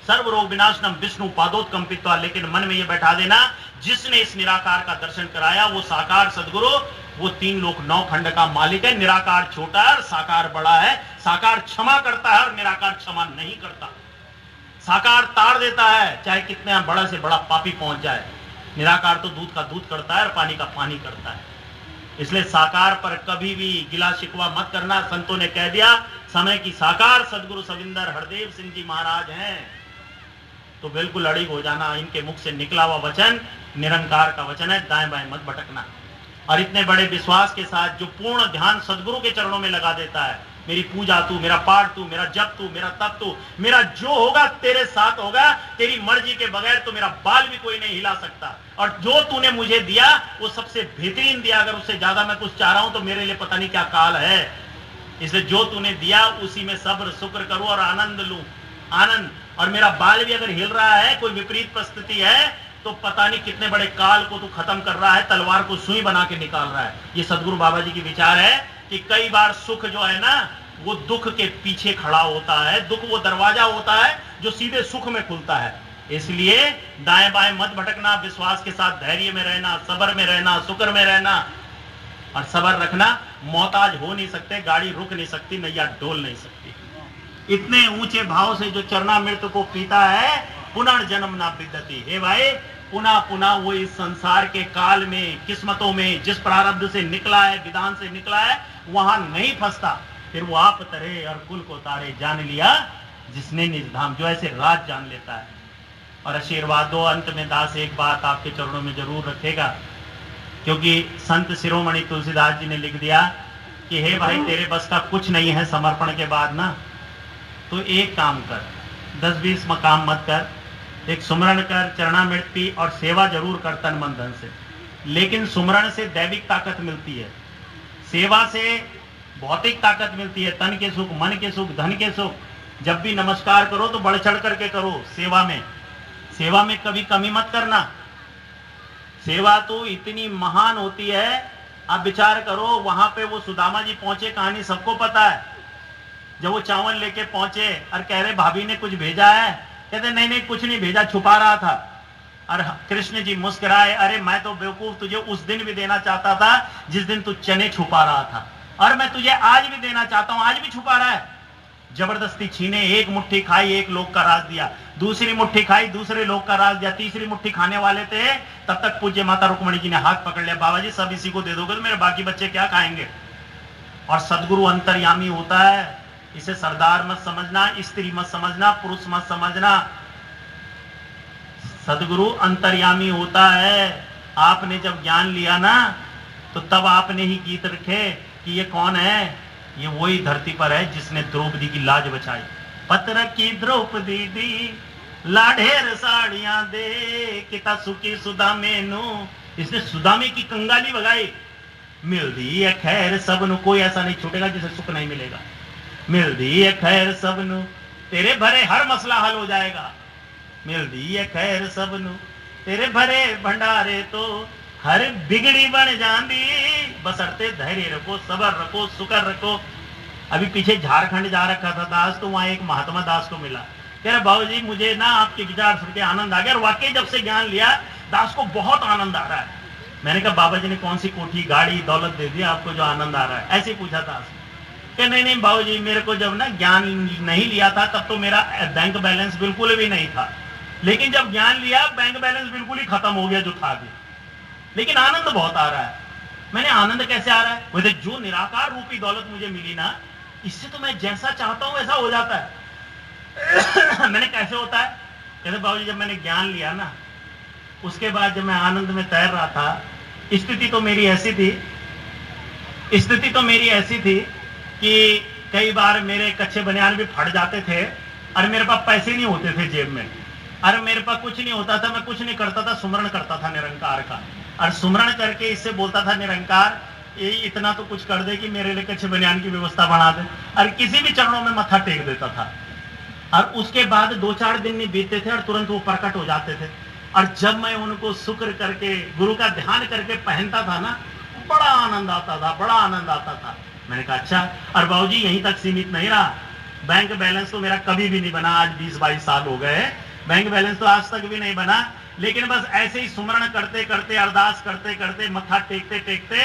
सर्व रोग विनाशनम विष्णु पादोत्कंपित्वा। लेकिन मन में यह बैठा देना, जिसने इस निराकार का दर्शन कराया वो साकार सदगुरु, वो 3 लोक 9 खंड का मालिक है। निराकार छोटा है और साकार बड़ा है। साकार क्षमा करता है और निराकार क्षमा नहीं करता। साकार ताड़ देता है चाहे कितने बड़ा से बड़ा पापी पहुंच जाए, निराकार तो दूध का दूध करता है और पानी का पानी करता है। इसलिए साकार पर कभी भी गिला शिकवा मत करना। संतों ने कह दिया समय की साकार सदगुरु सविंदर हरदेव सिंह जी महाराज हैं, तो बिल्कुल अड़िग हो जाना। इनके मुख से निकला हुआ वचन निरंकार का वचन है, दाएं बाएं मत भटकना। और इतने बड़े विश्वास के साथ जो पूर्ण ध्यान सदगुरु के चरणों में लगा देता है, मेरी पूजा तू, मेरा पाठ तू, मेरा जप तू, मेरा तप तू, मेरा जो होगा तेरे साथ होगा, तेरी मर्जी के बगैर तो मेरा बाल भी कोई नहीं हिला सकता। और जो तूने मुझे दिया वो सबसे बेहतरीन दिया, अगर उससे ज्यादा मैं कुछ चाह रहा हूं तो मेरे लिए पता नहीं क्या काल है। इसलिए जो तूने दिया उसी में सब्र शुक्र करूं और आनंद लूं, आनंद। और मेरा बाल भी अगर हिल रहा है, कोई विपरीत परिस्थिति है, तो पता नहीं कितने बड़े काल को तू खत्म कर रहा है, तलवार को सुई बना के निकाल रहा है। ये सदगुरु बाबा जी की विचार है कि कई बार सुख जो है ना वो दुख के पीछे खड़ा होता है। दुख वो दरवाजा होता है जो सीधे सुख में खुलता है। इसलिए दाएं बाएं मत भटकना, विश्वास के साथ धैर्य में रहना, सब्र में रहना, शुक्र में रहना। और सब्र रखना, मोहताज हो नहीं सकते, गाड़ी रुक नहीं सकती, नैया डोल नहीं सकती। इतने ऊंचे भाव से जो चरणामृत को पीता है, पुनर्जन्म ना विद्यति। हे भाई, पुनः पुनः वो इस संसार के काल में, किस्मतों में, जिस प्रारब्ध से निकला है, विधान से निकला है, वहां नहीं फंसता। फिर वो आप तरे और कुल को तारे, जान लिया जिसने निज धाम। जो ऐसे राज जान लेता है। और आशीर्वाद दो। अंत में दास एक बात आपके चरणों में जरूर रखेगा, क्योंकि संत शिरोमणि तुलसीदास जी ने लिख दिया कि हे भाई, तेरे बस का कुछ नहीं है समर्पण के बाद ना, तो एक काम कर, 10-20 मकाम मत कर, एक सुमरण कर, चरणामृति और सेवा जरूर कर तन मन धन से। लेकिन सुमरण से दैविक ताकत मिलती है, सेवा से भौतिक ताकत मिलती है, तन के सुख, मन के सुख, धन के सुख। जब भी नमस्कार करो तो बढ़ चढ़ करके करो सेवा में कभी कमी मत करना। सेवा तो इतनी महान होती है, आप विचार करो, वहां पे वो सुदामा जी पहुंचे, कहानी सबको पता है। जब वो चावल लेके पहुंचे और कह रहे भाभी ने कुछ भेजा है, कहते नहीं नहीं कुछ नहीं भेजा, छुपा रहा था। और कृष्ण जी मुस्कुराए, अरे मैं तो बेवकूफ, तुझे उस दिन भी देना चाहता था जिस दिन तू चने छुपा रहा था, और मैं तुझे आज भी देना चाहता हूं, आज भी छुपा रहा है। जबरदस्ती छीने, एक मुट्ठी खाई, एक लोग का राज दिया, दूसरी मुट्ठी खाई, दूसरे लोग का राज दिया, तीसरी मुट्ठी खाने वाले थे, तब तक पूज्य माता रुक्मणी जी ने हाथ पकड़ लिया, बाबा जी सब इसी को दे दोगे तो मेरे बाकी बच्चे क्या खाएंगे। और सदगुरु अंतर्यामी होता है, इसे सरदार मत समझना, स्त्री मत समझना, पुरुष मत समझना। सदगुरु अंतर्यामी होता है। आपने जब ज्ञान लिया ना, तो तब आपने ही गीत रखे कि ये कौन है, ये वही धरती पर है जिसने द्रौपदी की लाज बचाई। पत्र की द्रौपदी दी लाढेर साड़ियां दे, किता सुखी सुदामे नु, इसने सुदामे की कंगाली भगाई। मिल दी है खैर सबनु, कोई ऐसा नहीं छूटेगा जिसे सुख नहीं मिलेगा। मिल दी है खैर सबनु, तेरे भरे हर मसला हल हो जाएगा। मिल दी है खैर सबनु, तेरे भरे भंडारे तो हर बिगड़ी बन जाती, बसरते धैर्य रखो, सबर रखो, शुक्र रखो। अभी पीछे झारखंड जा रखा था दास, तो वहां एक महात्मा दास को मिला, कह रहे बाबू जी मुझे ना आपके विचार सुन के आनंद आ गया, और वाकई जब से ज्ञान लिया दास को बहुत आनंद आ रहा है। मैंने कहा बाबा जी ने कौन सी कोठी, गाड़ी, दौलत दे दी आपको जो आनंद आ रहा है? ऐसे पूछा दास। कि नहीं नहीं बाबू जी, मेरे को जब ना ज्ञान नहीं लिया था तब तो मेरा बैंक बैलेंस बिल्कुल भी नहीं था, लेकिन जब ज्ञान लिया बैंक बैलेंस बिल्कुल ही खत्म हो गया जो था भी, लेकिन आनंद बहुत आ रहा है। मैंने आनंद कैसे आ रहा है? वैसे जो निराकार रूपी दौलत मुझे मिली ना, इससे तो मैं जैसा चाहता हूं वैसा हो जाता है। मैंने कैसे होता है? कहते बाबूजी जब मैंने ज्ञान लिया ना, उसके बाद जब मैं आनंद में तैर रहा था, स्थिति तो मेरी ऐसी थी कि कई बार मेरे कच्चे बनियान भी फट जाते थे, और मेरे पास पैसे नहीं होते थे जेब में, और मेरे पास कुछ नहीं होता था, मैं कुछ नहीं करता था, सुमरण करता था निरंकार का, और सुमरण करके इससे बोलता था निरंकार ये इतना तो कुछ कर दे कि मेरे लिए कच्चे बनियान की व्यवस्था बना दे, और किसी भी चरणों में मत्था टेक देता था। और उसके बाद 2-4 दिन नहीं बीतते थे और तुरंत वो प्रकट हो जाते थे। और जब मैं उनको शुक्र करके, गुरु का ध्यान करके पहनता था ना, बड़ा आनंद आता था। मैंने कहा अच्छा। और बाबूजी यहीं तक सीमित नहीं रहा, बैंक बैलेंस तो मेरा कभी भी नहीं बना, आज 20-22 साल हो गए, बैंक बैलेंस तो आज तक भी नहीं बना, लेकिन बस ऐसे ही सुमरण करते करते, अरदास करते करते, मत्था टेकते टेकते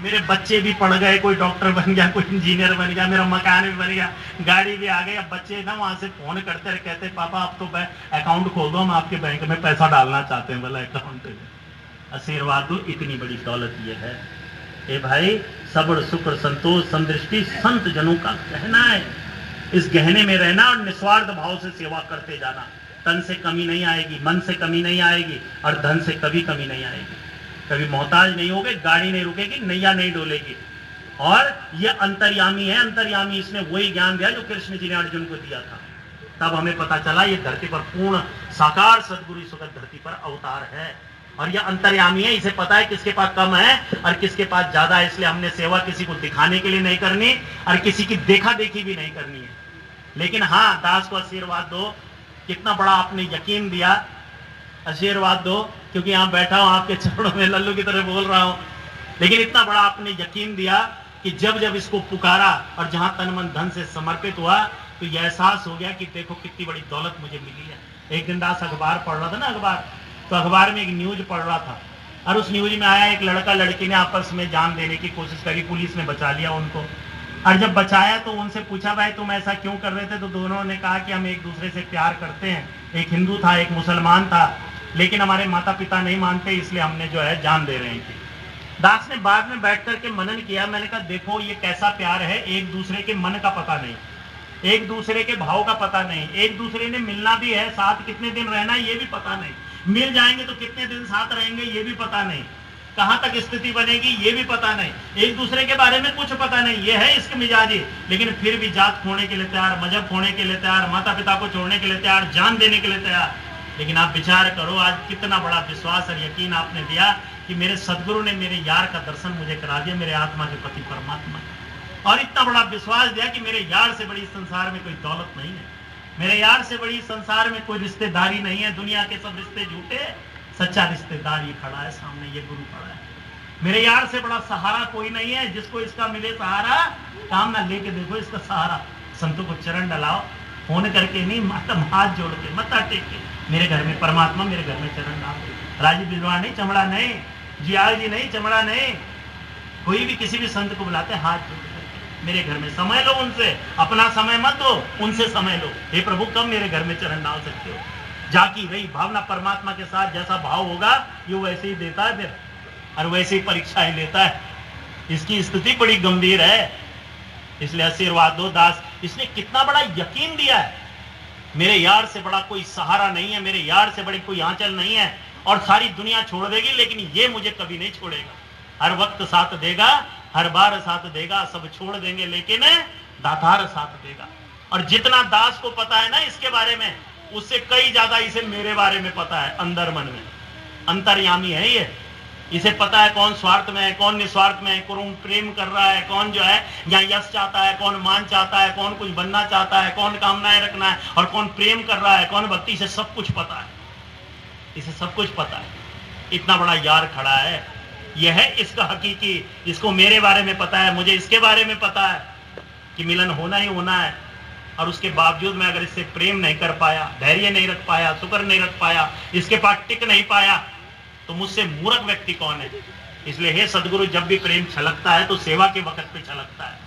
मेरे बच्चे भी पढ़ गए, कोई डॉक्टर बन गया, कोई इंजीनियर बन गया, मेरा मकान भी बन गया, गाड़ी भी आ गई। अब बच्चे ना वहां से फोन करते कहते पापा आप तो अकाउंट खोल दो, हम आपके बैंक में पैसा डालना चाहते हैं, बोला अकाउंट में आशीर्वाद दो, इतनी बड़ी दौलत ये है। ए भाई, सब्र शुक्र संतोष समदृष्टि संत जनों का गहना है, इस गहने में रहना और निस्वार्थ भाव से सेवा करते जाना। तन से कमी नहीं आएगी, मन से कमी नहीं आएगी, और धन से कभी कमी नहीं आएगी। कभी मोहताज नहीं होगे, गाड़ी नहीं रुकेगी, नैया नहीं डोलेगी। और ये अंतर्यामी है, अंतर्यामी, इसने वही ज्ञान दिया जो कृष्ण जी ने अर्जुन को दिया था। तब हमें पता चला ये धरती पर पूर्ण साकार सदगुरु इस वक्त धरती पर अवतार है, और यह अंतर्यामी है, इसे पता है किसके पास कम है और किसके पास ज्यादा है। इसलिए हमने सेवा किसी को दिखाने के लिए नहीं करनी और किसी की देखा देखी भी नहीं करनी है। लेकिन हाँ, दास को आशीर्वाद दो, कितना बड़ा आपने यकीन दिया, आशीर्वाद दो, क्योंकि यहाँ बैठा हूं आपके चरणों में, लल्लू की तरह बोल रहा हूं, लेकिन इतना बड़ा आपने यकीन दिया कि जब जब इसको पुकारा और जहां तन मन धन से समर्पित हुआ, तो यह एहसास हो गया कि देखो कितनी बड़ी दौलत मुझे मिली है। एक दिन दास अखबार पढ़ रहा था ना, तो अखबार में एक न्यूज पढ़ रहा था, और उस न्यूज में आया एक लड़का लड़की ने आपस में जान देने की कोशिश करी, पुलिस ने बचा लिया उनको। और जब बचाया तो उनसे पूछा भाई तुम ऐसा क्यों कर रहे थे? तो दोनों ने कहा कि हम एक दूसरे से प्यार करते हैं, एक हिंदू था एक मुसलमान था, लेकिन हमारे माता पिता नहीं मानते, इसलिए हमने जो है जान दे रहे हैं। दास ने बाद में बैठ करके मनन किया, मैंने कहा देखो ये कैसा प्यार है, एक दूसरे के मन का पता नहीं, एक दूसरे के भाव का पता नहीं, एक दूसरे ने मिलना भी है, साथ कितने दिन रहना है ये भी पता नहीं, मिल जाएंगे तो कितने दिन साथ रहेंगे ये भी पता नहीं। कहां तक स्थिति बनेगी ये भी पता नहीं, एक दूसरे के बारे में कुछ पता नहीं, ये है इसके मिजाजी, लेकिन फिर भी जात खोने के लिए तैयार, मजहब खोने के लिए तैयार, माता पिता को छोड़ने के लिए तैयार, जान देने के लिए तैयार। लेकिन आप विचार करो, आज कितना बड़ा विश्वास और यकीन आपने दिया कि मेरे सदगुरु ने मेरे यार का दर्शन मुझे करा दिया, मेरे आत्मा के पति परमात्मा, और इतना बड़ा विश्वास दिया कि मेरे यार से बड़ी संसार में कोई दौलत नहीं है, मेरे यार से बड़ी संसार में कोई रिश्तेदारी नहीं है, दुनिया के सब रिश्ते झूठे, सच्चा रिश्तेदार ये खड़ा है सामने, ये गुरु खड़ा है। मेरे यार से बड़ा सहारा कोई नहीं है, जिसको इसका मिले सहारा, काम ना लेके देखो इसका सहारा। संतों को चरण डलाओ, फोन करके नहीं, मतलब हाथ जोड़ के, मत्था टेक के, मेरे घर में परमात्मा, मेरे घर में चरण डाल। राजीव बिजवाड़ नहीं, चमड़ा नहीं, जियाल जी नहीं, चमड़ा नहीं, कोई भी किसी भी संत को बुलाते हाथ जोड़ करके, मेरे घर में समय लो उनसे, अपना समय मत दो, उनसे समय लो। हे प्रभु कब मेरे घर में चरण डाल सकते हो? जाकी रही भावना परमात्मा के साथ, जैसा भाव होगा ये वैसे ही देता है फिर, और वैसे ही परीक्षाएं लेता है। इसकी स्थिति बड़ी गंभीर है, इसलिए आशीर्वाद दो दास। इसने कितना बड़ा यकीन दिया है, मेरे यार से बड़ा कोई सहारा नहीं है, मेरे यार से बड़ी कोई आंचल नहीं है, और सारी दुनिया छोड़ देगी लेकिन ये मुझे कभी नहीं छोड़ेगा, हर वक्त साथ देगा, हर बार साथ देगा, सब छोड़ देंगे लेकिन दातार साथ देगा। और जितना दास को पता है ना इसके बारे में, उससे कई ज्यादा इसे मेरे बारे में पता है, अंदर मन में अंतर्यामी है ये, इसे पता है कौन स्वार्थ में है, कौन निस्वार्थ में है, कौन प्रेम कर रहा है, कौन जो है या यश चाहता है, कौन मान चाहता है, कौन कुछ बनना चाहता है, कौन कामनाएं रखना है, और कौन प्रेम कर रहा है, कौन भक्ति। इसे सब कुछ पता है, इसे सब कुछ पता है। इतना बड़ा यार खड़ा है, यह है इसका हकीकी। इसको मेरे बारे में पता है, मुझे इसके बारे में पता है कि मिलन होना ही होना है, और उसके बावजूद मैं अगर इससे प्रेम नहीं कर पाया, धैर्य नहीं रख पाया, शुक्र नहीं रख पाया, इसके पास टिक नहीं पाया, तो मुझसे मूर्ख व्यक्ति कौन है? इसलिए हे सदगुरु, जब भी प्रेम छलकता है तो सेवा के वक्त पे छलकता है।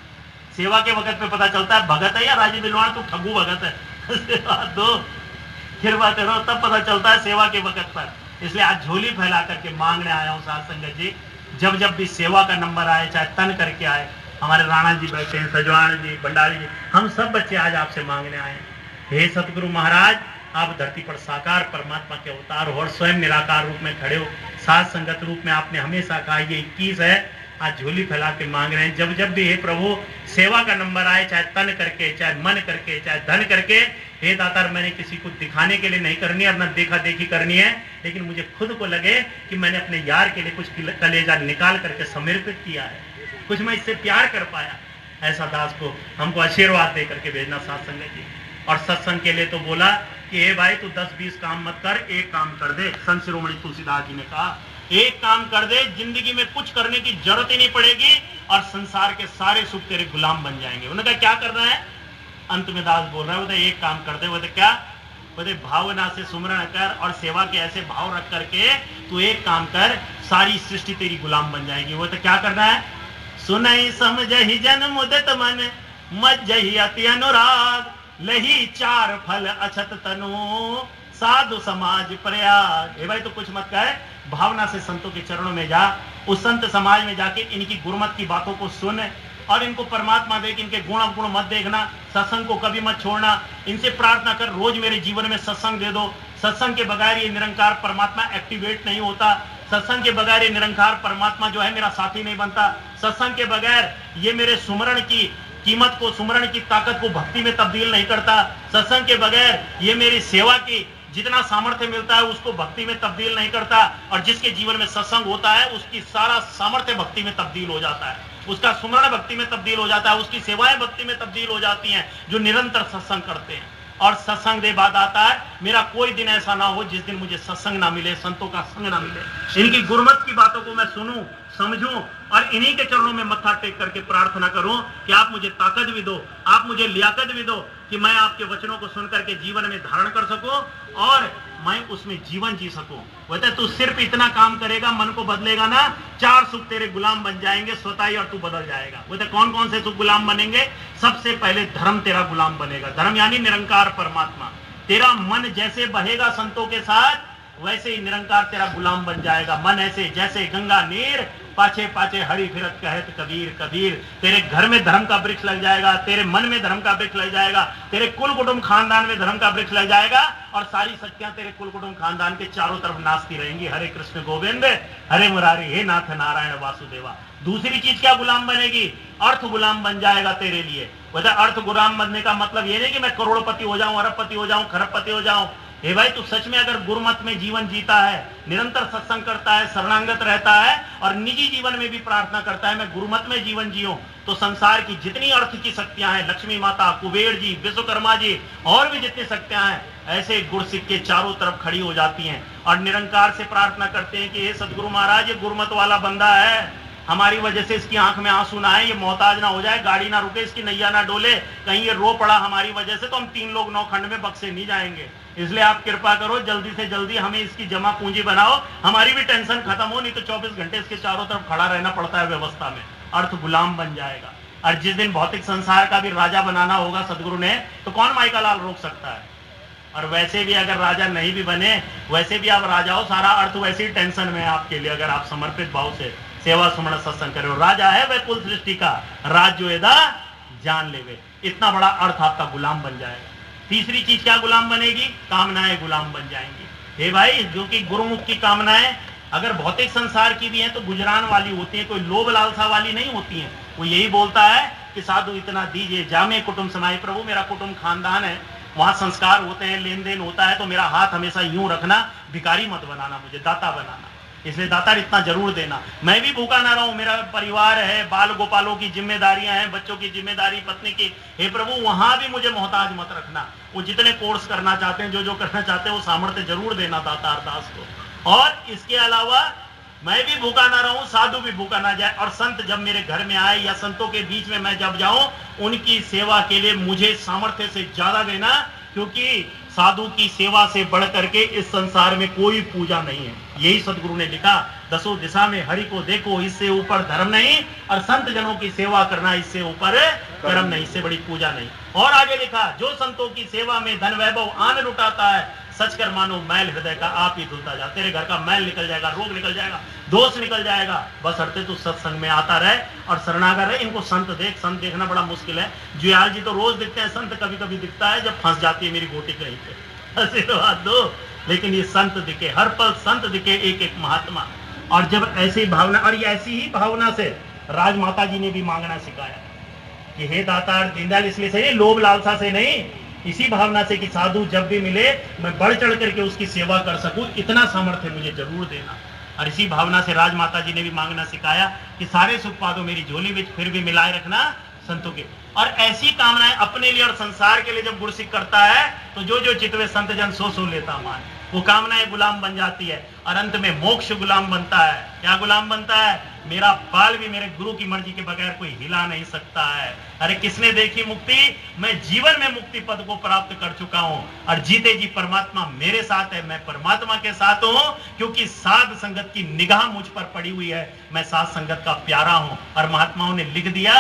सेवा के वक्त पे पता चलता है भगत है या राजीव बिलवाड़ तू ठगू भगत है। दो फिर बात रहो, तब पता चलता है सेवा के वक्त पर। इसलिए आज झोली फैला करके मांगने आया हूँ साध संगत जी, जब जब भी सेवा का नंबर आए, चाहे तन करके आए, हमारे राणा जी बैठे हैं, सजवान जी, भंडारी जी, हम सब बच्चे आज आपसे मांगने आए हैं। हे सतगुरु महाराज, आप धरती पर साकार परमात्मा के अवतार हो और स्वयं निराकार रूप में खड़े हो, साध संगत रूप में आपने हमेशा कहा ये 21 है, आज झोली फैला के मांग रहे हैं। जब जब भी हे प्रभु सेवा का नंबर आए, चाहे तन करके, चाहे मन करके, चाहे धन करके, हे दातार, मैंने किसी को दिखाने के लिए नहीं करनी है, न देखा देखी करनी है, लेकिन मुझे खुद को लगे कि मैंने अपने यार के लिए कुछ कलेजा निकाल करके समर्पित किया है, कुछ मैं इससे प्यार कर पाया। ऐसा दास को हमको आशीर्वाद दे करके भेजना साध संगत जी। और सत्संग के लिए तो बोला कि हे भाई तू 10-20 काम मत कर, एक काम कर दे। संत शिरोमणि तुलसीदास जी ने कहा एक काम कर दे, जिंदगी में कुछ करने की जरूरत ही नहीं पड़ेगी और संसार के सारे सुख तेरे गुलाम बन जाएंगे। उन्होंने कहा क्या करना है? अंत में दास बोल रहा है, बोले एक काम कर दे। बोले क्या? बोले भावना से सुमरण कर और सेवा के ऐसे भाव रख करके तू एक काम कर, सारी सृष्टि तेरी गुलाम बन जाएगी। वो तो क्या करना है? सुनई समझहि जन मुदित मन, मज्जहि अति अनुराग, लही चार फल अछत तनु, साधु समाज प्रयाग। ए भाई तो कुछ मत कहे, भावना से संतों के चरणों में जा, उस संत समाज में जाके इनकी गुरुमत की बातों को सुन और इनको परमात्मा देख, इनके गुण अवगुण मत देखना, सत्संग को कभी मत छोड़ना, इनसे प्रार्थना कर रोज मेरे जीवन में सत्संग दे दो। सत्संग के बगैर ये निरंकार परमात्मा एक्टिवेट नहीं होता, सत्संग के बगैर ये निरंकार परमात्मा जो है मेरा साथी नहीं बनता, सत्संग के बगैर ये मेरे सुमरण की कीमत को, सुमरण की ताकत को भक्ति में तब्दील नहीं करता, सत्संग के बगैर ये मेरी सेवा की जितना सामर्थ्य मिलता है उसको भक्ति में तब्दील नहीं करता, और जिसके जीवन में सत्संग होता है उसकी सारा सामर्थ्य भक्ति में तब्दील हो जाता है, उसका सुमरण भक्ति में तब्दील हो जाता है, उसकी सेवाएं भक्ति में तब्दील हो जाती हैं जो निरंतर सत्संग करते हैं। और सत्संग दे बाद आता है, मेरा कोई दिन ऐसा ना हो जिस दिन मुझे सत्संग ना मिले, संतों का संग ना मिले, इनकी गुरुमत की बातों को मैं सुनूं, समझूं और इन्हीं के चरणों में मत्था टेक करके प्रार्थना करूं कि आप मुझे ताकत भी दो, आप मुझे लियाकत भी दो कि मैं आपके वचनों को सुन करके जीवन में धारण कर सकूं और मैं उसमें जीवन जी सकूं। बोलते तू सिर्फ इतना काम करेगा, मन को बदलेगा ना, चार सुख तेरे गुलाम बन जाएंगे स्वतः ही और तू बदल जाएगा। बोलते कौन कौन से सुख गुलाम बनेंगे? सबसे पहले धर्म तेरा गुलाम बनेगा, धर्म यानी निरंकार परमात्मा। तेरा मन जैसे बहेगा संतों के साथ वैसे ही निरंकार तेरा गुलाम बन जाएगा। मन ऐसे जैसे गंगा नीर पाछे पाछे हरी फिरत कहत कबीर कबीर। तेरे घर में धर्म का वृक्ष लग जाएगा, तेरे मन में धर्म का वृक्ष लग जाएगा, तेरे कुल कुटुंब खानदान में धर्म का वृक्ष लग जाएगा और सारी शक्तियां तेरे कुल कुटुंब खानदान के चारों तरफ नाचती रहेंगी। हरे कृष्ण गोविंद हरे मुरारी, हे नाथ नारायण वासुदेवा। दूसरी चीज क्या गुलाम बनेगी? अर्थ गुलाम बन जाएगा तेरे लिए। वैसे अर्थ गुलाम बनने का मतलब ये नहीं कि मैं करोड़पति हो जाऊं, अरबपति हो जाऊं, खरबपति हो जाऊं। हे भाई, तू सच में अगर गुरुमत में जीवन जीता है, निरंतर सत्संग करता है, शरणागत रहता है और निजी जीवन में भी प्रार्थना करता है मैं गुरुमत में जीवन जीऊं, तो संसार की जितनी अर्थ की शक्तियां हैं, लक्ष्मी माता, कुबेर जी, विश्वकर्मा जी और भी जितनी शक्तियां हैं, ऐसे गुर सिक्के चारों तरफ खड़ी हो जाती हैं और निरंकार से प्रार्थना करते हैं कि हे सदगुरु महाराज, ये गुरुमत वाला बंदा है, हमारी वजह से इसकी आंख में आंसू ना आए, ये मोहताज ना हो जाए, गाड़ी ना रुके, इसकी नैया ना डोले, कहीं ये रो पड़ा हमारी वजह से तो हम 3 लोग 9 खंड में बक्से नहीं जाएंगे। इसलिए आप कृपा करो, जल्दी से जल्दी हमें इसकी जमा पूंजी बनाओ, हमारी भी टेंशन खत्म हो, नहीं तो 24 घंटे इसके चारों तरफ खड़ा रहना पड़ता है व्यवस्था में। अर्थ गुलाम बन जाएगा। और जिस दिन भौतिक संसार का भी राजा बनाना होगा सदगुरु ने, तो कौन माइका लाल रोक सकता है? और वैसे भी अगर राजा नहीं भी बने, वैसे भी आप राजा हो, सारा अर्थ वैसे ही टेंशन में है आपके लिए, अगर आप समर्पित भाव से सेवा सुमरण सत्संग करो। राजा है वह कुल सृष्टि का, राज जो एदा जान लेवे। इतना बड़ा अर्थ आपका गुलाम बन जाएगा। तीसरी चीज क्या गुलाम बनेगी? कामनाएं गुलाम बन जाएंगी। हे भाई, जो कि गुरुमुख की कामनाएं अगर भौतिक संसार की भी हैं तो गुजरान वाली होती है, कोई लोभ लालसा वाली नहीं होती है। वो यही बोलता है कि साधु इतना दीजिए, जामे कुटुंब समाई। प्रभु मेरा कुटुंब खानदान है, वहां संस्कार होते हैं, लेन देन होता है, तो मेरा हाथ हमेशा यूं रखना, भिखारी मत बनाना, मुझे दाता बनाना। इसलिए दातार इतना जरूर देना, मैं भी भूखा ना रहूं, मेरा परिवार है, बाल गोपालों की जिम्मेदारियां हैं, बच्चों की जिम्मेदारी, पत्नी की। हे प्रभु, वहां भी मुझे मोहताज मत रखना। वो जितने कोर्स करना चाहते हैं, जो करना चाहते हैं, वो सामर्थ्य जरूर देना दातार दास को। और इसके अलावा मैं भी भूखा ना रहूं, साधु भी भूखा ना जाए, और संत जब मेरे घर में आए या संतों के बीच में मैं जब जाऊं, उनकी सेवा के लिए मुझे सामर्थ्य से ज्यादा देना, क्योंकि साधु की सेवा से बढ़ करके इस संसार में कोई पूजा नहीं है। यही सदगुरु ने लिखा, दसों दिशा में हरि को देखो, इससे ऊपर धर्म नहीं, और संत जनों की सेवा करना इससे ऊपर कर्म नहीं, इससे बड़ी पूजा नहीं। और आगे लिखा, जो संतों की सेवा में धन वैभव आन लुटाता है, सच कर मानो मैल हृदय का आप ही धुलता जा। तेरे घर का मैल निकल जाएगा, रोग निकल जाएगा, दोष निकल जाएगा, बस हरते तू सत्संग में आता रहे और शरणागत रहे। इनको संत देख, संत देखना बड़ा मुश्किल है। जुयाल जी तो रोज दिखते हैं, संत कभी कभी दिखता है जब फंस जाती है मेरी गोटी कहीं पे, आशीर्वाद दो। लेकिन ये संत दिखे, हर पल संत दिखे, एक एक महात्मा। और जब ऐसी भावना, और ये ऐसी ही भावना से राजमाता जी ने भी मांगना सिखाया कि हे दातार दीनदयाल, इसलिए से लोभ लालसा से नहीं, इसी भावना से कि साधु जब भी मिले मैं बढ़ चढ़ करके उसकी सेवा कर सकूं, इतना सामर्थ्य मुझे जरूर देना। और इसी भावना से राजमाता जी ने भी मांगना सिखाया कि सारे सुख पादो मेरी झोली में, फिर भी मिलाए रखना संतों के। और ऐसी कामनाएं अपने लिए और संसार के लिए जब गुरसिक करता है, तो जो जो चितवे संत जन सो लेता मान, वो कामनाएं गुलाम बन जाती है और अंत में मोक्ष गुलाम बनता है। क्या गुलाम बनता है? मेरा बाल भी मेरे गुरु की मर्जी के बगैर कोई हिला नहीं सकता है। अरे किसने देखी मुक्ति? मैं जीवन में मुक्ति पद को प्राप्त कर चुका हूं और जीते जी परमात्मा मेरे साथ है, मैं परमात्मा के साथ हूं, क्योंकि साध संगत की निगाह मुझ पर पड़ी हुई है। मैं साध संगत का प्यारा हूं। और महात्माओं ने लिख दिया,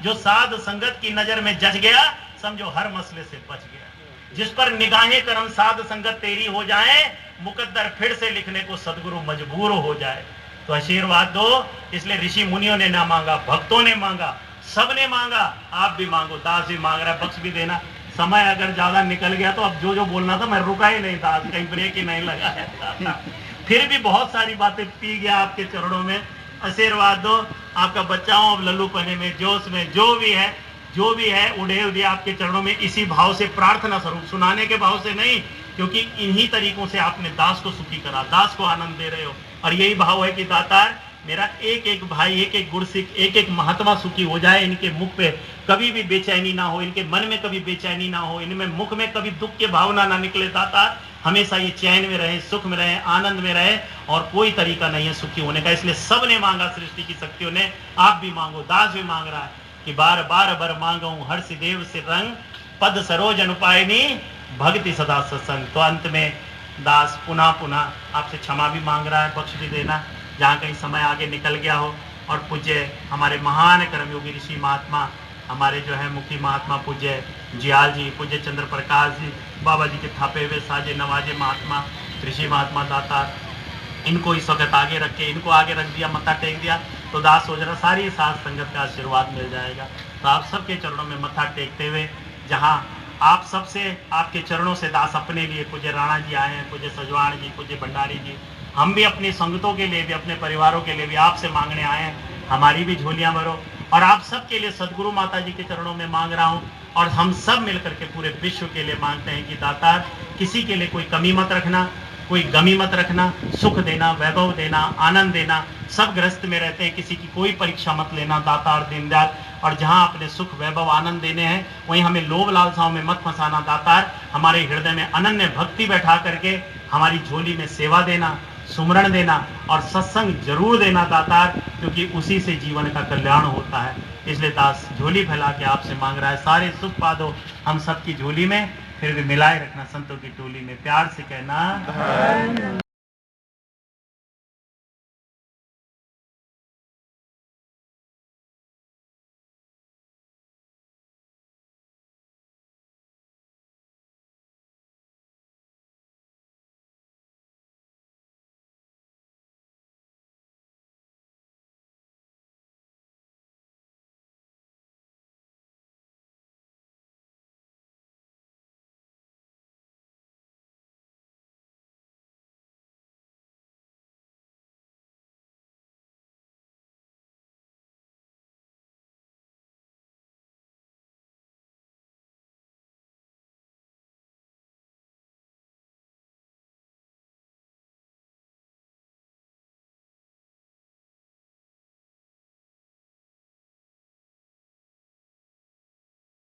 जो साध संगत की नजर में जच गया, समझो हर मसले से बच गया। जिस पर निगाहें करम साध संगत तेरी हो जाए, मुकद्दर फिर से लिखने को सदगुरु मजबूर हो जाए। तो आशीर्वाद दो। इसलिए ऋषि मुनियों ने ना मांगा, भक्तों ने मांगा, सबने मांगा, आप भी मांगो। दास भी मांग रहा है, बख्श भी देना। समय अगर ज्यादा निकल गया तो अब जो बोलना था मैं रुका ही नहीं था, कहीं ब्रेक ही नहीं लगाया। फिर भी बहुत सारी बातें पी गया आपके चरणों में। आशीर्वाद दो। आपका बच्चा हूं अब लल्लू पने में, जोश में, जो भी है उड़े उड़े आपके चरणों में, इसी भाव से प्रार्थना स्वरूप, सुनाने के भाव से नहीं, क्योंकि इन्हीं तरीकों से आपने दास को सुखी करा, दास को आनंद दे रहे हो। और यही भाव है कि दातार मेरा एक एक भाई, एक एक गुरसिक, एक एक महात्मा सुखी हो जाए। इनके मुख पे कभी भी बेचैनी ना हो, इनके मन में कभी बेचैनी ना हो, इनमें मुख में कभी दुख की भावना ना निकले। दातार हमेशा ये चैन में रहे, सुख में रहे, आनंद में रहे, और कोई तरीका नहीं है सुखी होने का। इसलिए सबने मांगा, सृष्टि की शक्तियों ने। आप भी मांगो, दास भी मांग रहा है कि बार बार बर मांगू हर्ष देव से रंग, पद सरोज अनुपायनी, भक्ति सदा सत्संग। तो अंत में दास पुनः आपसे क्षमा भी मांग रहा है, बख्श भी देना जहाँ कहीं समय आगे निकल गया हो। और पूज्य हमारे महान कर्मयोगी ऋषि महात्मा, हमारे जो है मुखी महात्मा पूज्य जियाल जी, पूज्य चंद्र प्रकाश जी, बाबा जी के थापे हुए साजे नवाजे महात्मा, ऋषि महात्मा दाता, इनको इस वक्त आगे रख के, इनको आगे रख दिया, मत्था टेक दिया। तो दास सोच रहा सारी साथ संगत का आशीर्वाद मिल जाएगा। तो आप सबके चरणों में मत्था टेकते हुए, जहाँ आप सबसे आपके चरणों से दास अपने लिए, पूज्य राणा जी आए हैं, पूज्य सजवाण जी, पूज्य भंडारी जी, हम भी अपनी संगतों के लिए भी, अपने परिवारों के लिए भी आपसे मांगने आए हैं, हमारी भी झोलियां भरो। और आप सबके लिए सदगुरु माता जी के चरणों में मांग रहा हूं, और हम सब मिलकर के पूरे विश्व के लिए मांगते हैं कि दातार किसी के लिए कोई कमी मत रखना, कोई गमी मत रखना, सुख देना, वैभव देना, आनंद देना। सब ग्रस्त में रहते हैं, किसी की कोई परीक्षा मत लेना दातार दीनदयाल। और जहां अपने सुख वैभव आनंद देने हैं, वहीं हमें लोभ लालसाओं में मत फंसाना दातार। हमारे हृदय में अनन्य भक्ति बैठा करके हमारी झोली में सेवा देना, सुमरण देना और सत्संग जरूर देना दातार, क्योंकि उसी से जीवन का कल्याण होता है। इसलिए दास झोली फैला के आपसे मांग रहा है, सारे सुख पादो हम सबकी झोली में, फिर भी मिलाए रखना संतों की टोली में, प्यार से कहना।